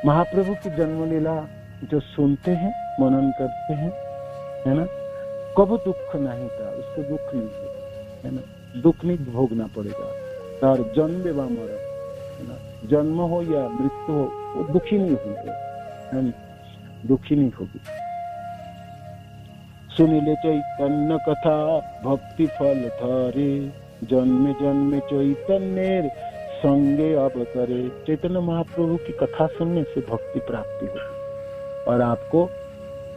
महाप्रभु की जन्म लीला जो सुनते हैं, मनन करते हैं, है ना, कभु दुख नहीं था, उसको दुख नहीं है ना, दुख नहीं भोगना पड़ेगा। तार जन्मे बामर, है ना, जन्म हो या मृत्यु हो वो दुखी नहीं होगी, है ना, दुखी नहीं होगी। सुनिले चैतन्य कथा भक्ति फल धारे, जन्मे जन्मे चैतन्य संगे अवतरे। चैतन्य महाप्रभु की कथा सुनने से भक्ति प्राप्ति होगी और आपको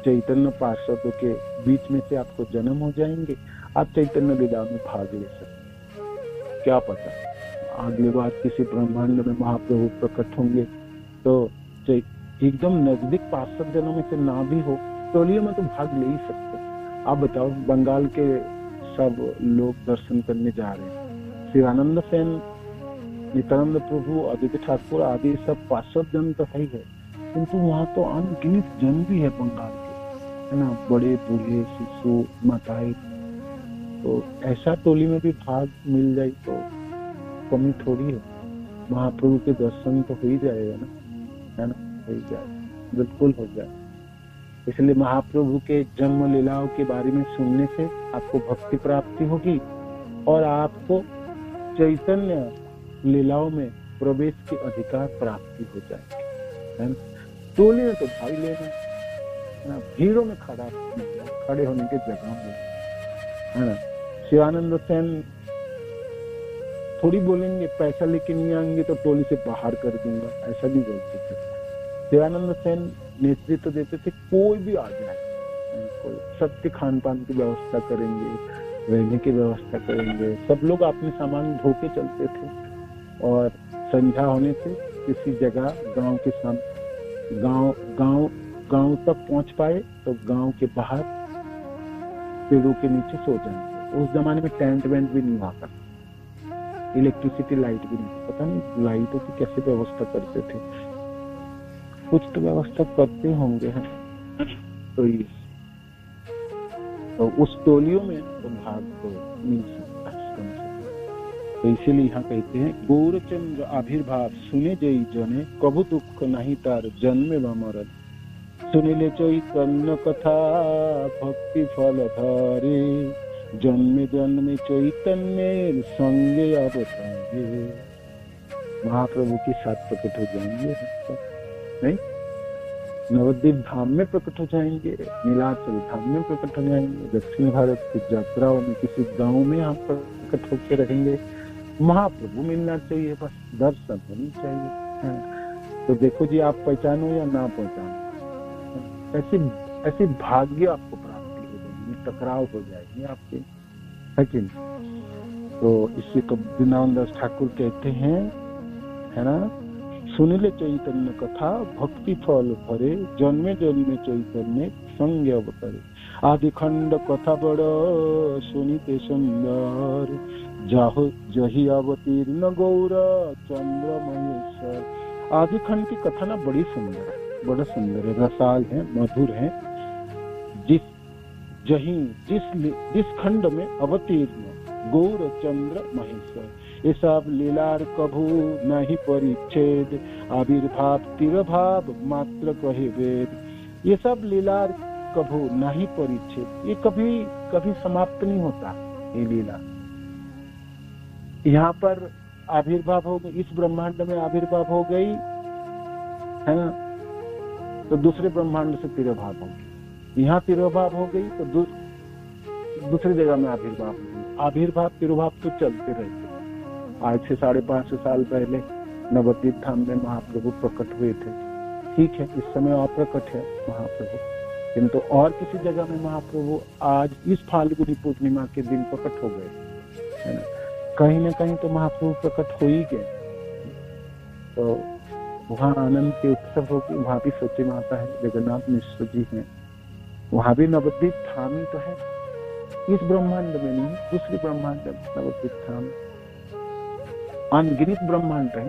चैतन्य पार्षदों के बीच में से आपको जन्म हो जाएंगे, आप चैतन्य लीला में भाग ले सकते। क्या पता अगली बार किसी ब्रह्मांड में महाप्रभु प्रकट होंगे तो एकदम नजदीक पार्षद जनों में से ना भी हो, टोलियों में तो भाग ले ही सकते। आप बताओ, बंगाल के सब लोग दर्शन करने जा रहे हैं, शिवानंद सेन, नित्यानंद प्रभु, अद्वैत ठाकुर आदि सब पार्षद जन तो है ही है, किंतु वहाँ तो अनगिनत जन भी है बंगाल के, है ना, बड़े बूढ़े शिशु माताएं। तो ऐसा टोली में भी भाग मिल जाए तो कमी थोड़ी है, महाप्रभु के दर्शन तो हो ही जाएगा ना, है ना, हो ही जाए, बिल्कुल हो जाए। इसलिए महाप्रभु के जन्म लीलाओं के बारे में सुनने से आपको भक्ति प्राप्ति होगी और आपको चैतन्य लीलाओं में प्रवेश के अधिकार प्राप्ति हो जाएगी, है ना। टोली में तो भाग लेना, है ना, भीड़ों में खड़े होने की जगह में, है ना। शिवानंद सेन थोड़ी बोलेंगे पैसा लेके नहीं आएंगे तो टोली से बाहर कर दूंगा, ऐसा भी बोलते थे। शिवानंद सेन नेतृत्व देते थे, कोई भी आ जाए, कोई सबके खान पान की व्यवस्था करेंगे, रहने की व्यवस्था करेंगे, सब लोग अपने सामान ढो के चलते थे और संध्या होने से किसी जगह गांव के सामने गांव तक पहुंच पाए तो गांव के बाहर पेड़ों के नीचे सो जाएंगे। उस जमाने में टेंट वेंट भी नहीं हुआ करता, इलेक्ट्रिसिटी लाइट भी नहीं, पता नहीं लाइटों की कैसे व्यवस्था करते थे, कुछ तो व्यवस्था करते होंगे, है। तो उस टोलियों में तो भाग तो मिल सकता है। तो इसीलिए यहाँ कहते हैं गौरचंद्र आविर्भाव सुने जई जने, कभु दुख नहीं तार जन्मे व मरण। सुनिले चैतन्य कथा भक्ति फल धारे, जन्मे जन्मे चैतन्य संगे अवतारे। महाप्रभु के साथ प्रकट हो जाएंगे, नहीं, नवद्वीप धाम में प्रकट हो जाएंगे, नीलाचल धाम में प्रकट हो जाएंगे, दक्षिण भारत की यात्राओं में किसी गांव में आप प्रकट होकर रहेंगे। महाप्रभु मिलना चाहिए, बस दर्शन होनी चाहिए। तो देखो जी, आप पहचानो या ना पहचानो, ऐसी भाग्य आपको प्राप्ति हो जाएगी, टकराव हो जाएगी आपके, है कि नहीं। तो इसी को वृंदावन दास ठाकुर कहते हैं, है ना, सुनिले चैतन्य कथा भक्ति फल भरे, जन्मे जन्मे चैतन्य संग अवतरे। आदि खंड कथा बड़ सुनिते सुंदर, जाहो जही अवतीर्ण गौर चंद्र महेश्वर। आदि खंड की कथा ना बड़ी सुंदर है, बड़ा सुंदर है, रसाल है, मधुर है। जिस खंड में अवतीर्ण गौर चंद्र महेश्वर, ये सब लीलार कभू नहीं परिच्छेद, आविर्भाव तिरभाव मात्र कहे वेद। ये सब लीलार कभू नहीं परिच्छेद, ये कभी समाप्त नहीं होता। ये लीला यहाँ पर आविर्भाव हो गई, इस ब्रह्मांड में आविर्भाव हो गई है ना, तो दूसरे ब्रह्मांड से तिरोभाव हो गई, यहाँ तिरोभाव हो गई तो दूसरी जगह में आविर्भाव हो गई। आविर्भाव तिरोभाव तो चलते रहते। आज से 550 साल पहले नवद्वीप धाम में महाप्रभु प्रकट हुए थे, ठीक है, इस समय अप्रकट है महाप्रभु, किंतु और किसी जगह में महाप्रभु आज इस फाल्गुनी पूर्णिमा के दिन प्रकट हो गए, है ना। कहीं न कहीं तो महाप्रभु प्रकट हो ही गए, तो वहाँ आनंद के उत्सव होगी। वहाँ भी सच्ची माता है, जगन्नाथ मिश्र जी हैं, वहाँ भी नवद्वीप धाम ही तो है, इस ब्रह्मांड में नहीं, दूसरी ब्रह्मांड में नवद्वीप धाम, अनगिनत ब्रह्मांड है।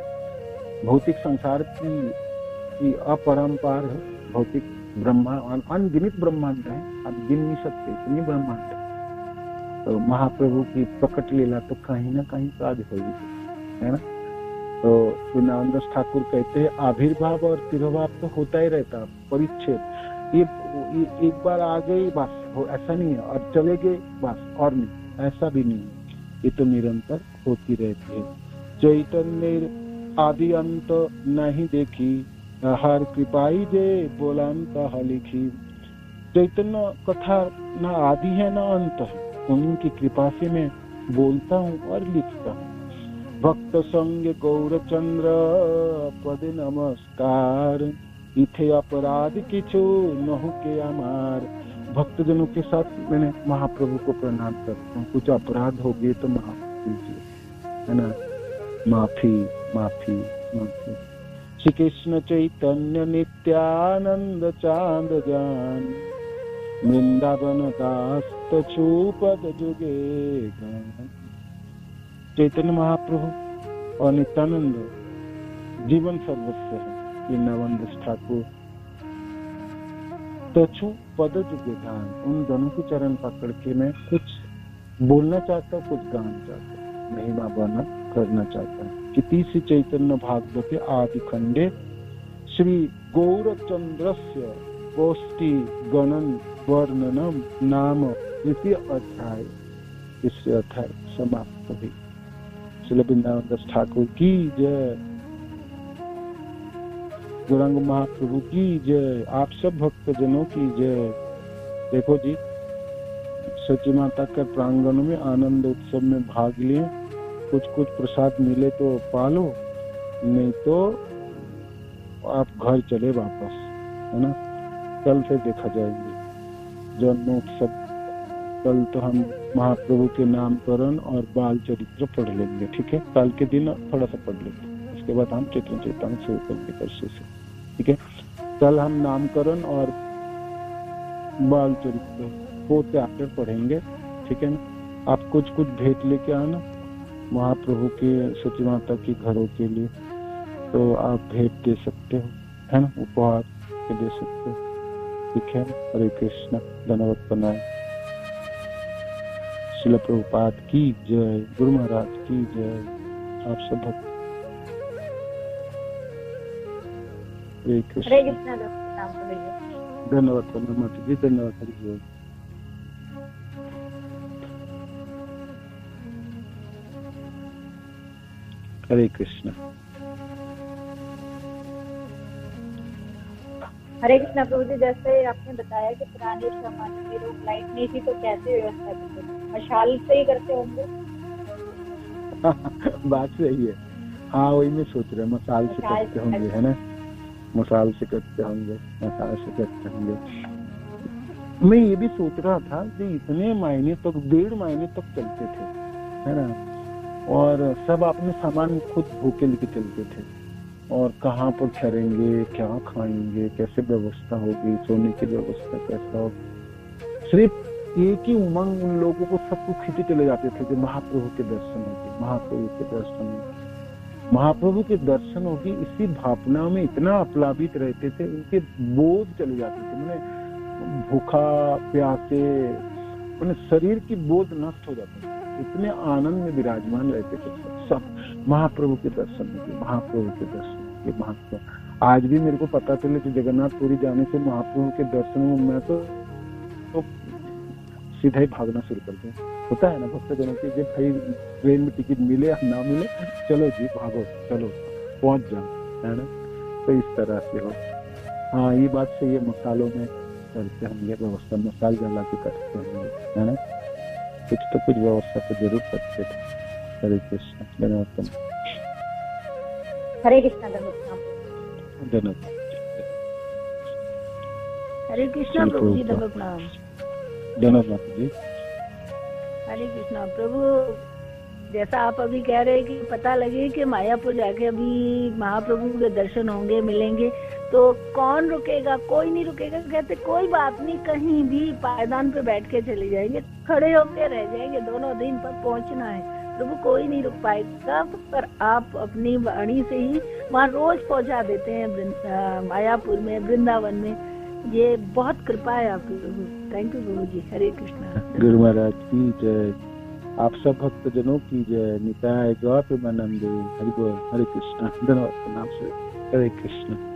भौतिक संसार की अपरंपार है, भौतिक ब्रह्मांड अनगिनत ब्रह्मांड है, आप गिन नहीं सकते इतनी ब्रह्मांड है। तो महाप्रभु की प्रकट लीला तो कहीं ना कहीं तो आज होगी, है ना। तो वृंदावन दास ठाकुर कहते हैं आविर्भाव और तिरोभाव तो होता ही रहता, परिच्छेद ये एक बार आ गई बस, ऐसा नहीं है, और चले गए बस, और नहीं, ऐसा भी नहीं है, ये तो निरंतर होती रहती है। चैतन्य आदि अंत नहीं देखी, हर कृपाई जे बोलांत लिखी। चैतन्य कथा ना आदि है ना अंत है, उनकी कृपा से मैं बोलता हूँ और लिखता हूँ। भक्त संग गौरचंद्र पद नमस्कार, इथे अपराध किछु नहु के अमार। भक्तजनों के साथ मैंने महाप्रभु को प्रणाम करता हूँ, कुछ अपराध हो गए तो माफ कीजिए, है ना, माफी माफी माफी। श्री कृष्ण चैतन्य नित्यानंद चांद जान, वृंदावन दास तछूपद जुगे गान। चैतन्य महाप्रभु और नित्यानंद जीवन सर्वस्व है, वृंदावन दास ठाकुर तछू पद जुगे गान। उन दोनों के चरण पकड़ के मैं कुछ बोलना चाहता हूँ, कुछ गाना चाहता हूँ, महिमा वर्णन करना चाहता हूँ। कि तीसरी चैतन्य भागवते आदि खंडे श्री गौरचंद्रस्य गोष्ठी गणन वर्णनम नाम तृतीय अध्याय, तीसरे अध्याय समाप्त हुई। श्री वृंदावन दास ठाकुर की जय, गौरांग महाप्रभु की जय, आप सब भक्तजनों की जय। देखो जी, सच्ची माता के प्रांगण में आनंद उत्सव में भाग लिए, कुछ कुछ प्रसाद मिले तो पालो, नहीं तो आप घर चले वापस, है ना। कल फिर देखा जाएंगे जन्मोत्सव, कल तो हम महाप्रभु के नामकरण और बाल चरित्र पढ़ लेंगे, ठीक है। कल के दिन थोड़ा सा पढ़ लेंगे, उसके बाद हम चैतन्य चैतन्य शुरू करेंगे परसों से, ठीक है। कल हम नामकरण और बाल चरित्र को त्याग पढ़ेंगे, ठीक है ना। आप कुछ कुछ भेंट लेके आना महाप्रभु के सच्ची माता की घरों के लिए, तो आप भेंट दे सकते हो, है ना, उपहार दे सकते हो, ठीक है। हरे कृष्ण, धन्यवाद प्रणाम। श्रील प्रभुपाद की जय, गुरु महाराज की जय, आप सब भक्त। हरे कृष्ण, धन्यवाद प्रणाम माता जी, धन्यवाद। हरि बोल। हरे कृष्ण। हरे कृष्ण प्रभु जी, जैसे आपने बताया कि पुराने जमाने में लोग लाइट नहीं थी तो कैसे व्यवस्था करते थे, मशाल से ही करते होंगे। बात सही है, हाँ वही मैं सोच रहा, मसाल से करते होंगे, है ना, मसाल से करते होंगे, मसाल से करते होंगे। मैं ये भी सोच रहा था कि इतने महीने तक, 1.5 महीने तक चलते थे, है ना, और सब अपने सामान खुद भूखे लेके चलते थे, और कहाँ पर ठहरेंगे, क्या खाएंगे, कैसे व्यवस्था होगी, सोने की व्यवस्था कैसा होगी। सिर्फ एक ही उमंग उन लोगों को सबको खींचे चले जाते थे कि महाप्रभु के दर्शन होगी, महाप्रभु के दर्शन होगी, महाप्रभु के दर्शन होगी। इसी भावना में इतना अपलावित रहते थे, उनके बोध चले जाते थे, मैंने भूखा प्यासे, मैंने शरीर की बोध नष्ट हो जाती थी, इतने आनंद में विराजमान रहते थे सब महाप्रभु के दर्शन में, महाप्रभु के दर्शन के महाप्रभु। आज भी मेरे को पता चले कि जगन्नाथपुरी जाने से महाप्रभु के दर्शन में मैं तो सीधा ही भागना शुरू कर दूं। होता है ना भक्तजनों की, जब भाई ट्रेन में टिकट मिले या ना मिले, चलो जी भागो, चलो पहुंच जाओ, है ना। तो इस तरह से हो। हाँ ये बात सही है, मसालों में करते होंगे व्यवस्था, मसाल जला के करते होंगे, है ना। कुछ तो कुछ व्यवस्था तो जरूर करते थे। हरे कृष्ण, धन्यवाद। हरे कृष्णा। धन्यवाद। हरे कृष्णा प्रभु जी, दंड प्रणाम। धन्यवाद जी। हरे कृष्णा प्रभु, जैसा आप अभी कह रहे हैं कि पता लगे कि मायापुर जाके अभी महाप्रभु के दर्शन होंगे, मिलेंगे, तो कौन रुकेगा? कोई नहीं रुकेगा। कहते कोई बात नहीं, कहीं भी पायदान पे बैठ के चले जाएंगे, खड़े होके रह जाएंगे, दोनों दिन पर पहुंचना है। प्रभु कोई नहीं रुक पाएगा, पर आप अपनी वाणी से ही वहाँ रोज पहुंचा देते हैं मायापुर में, वृंदावन में। ये बहुत कृपा है आपकी प्रभु। थैंक यू प्रभु जी। हरे कृष्णा। गुरु महाराज की जय। आप सब भक्त जनों की जय। निताय गौर प्रेमानंद। हरि बोल। हरे कृष्ण। धन्यवाद। नाम से हरे कृष्ण।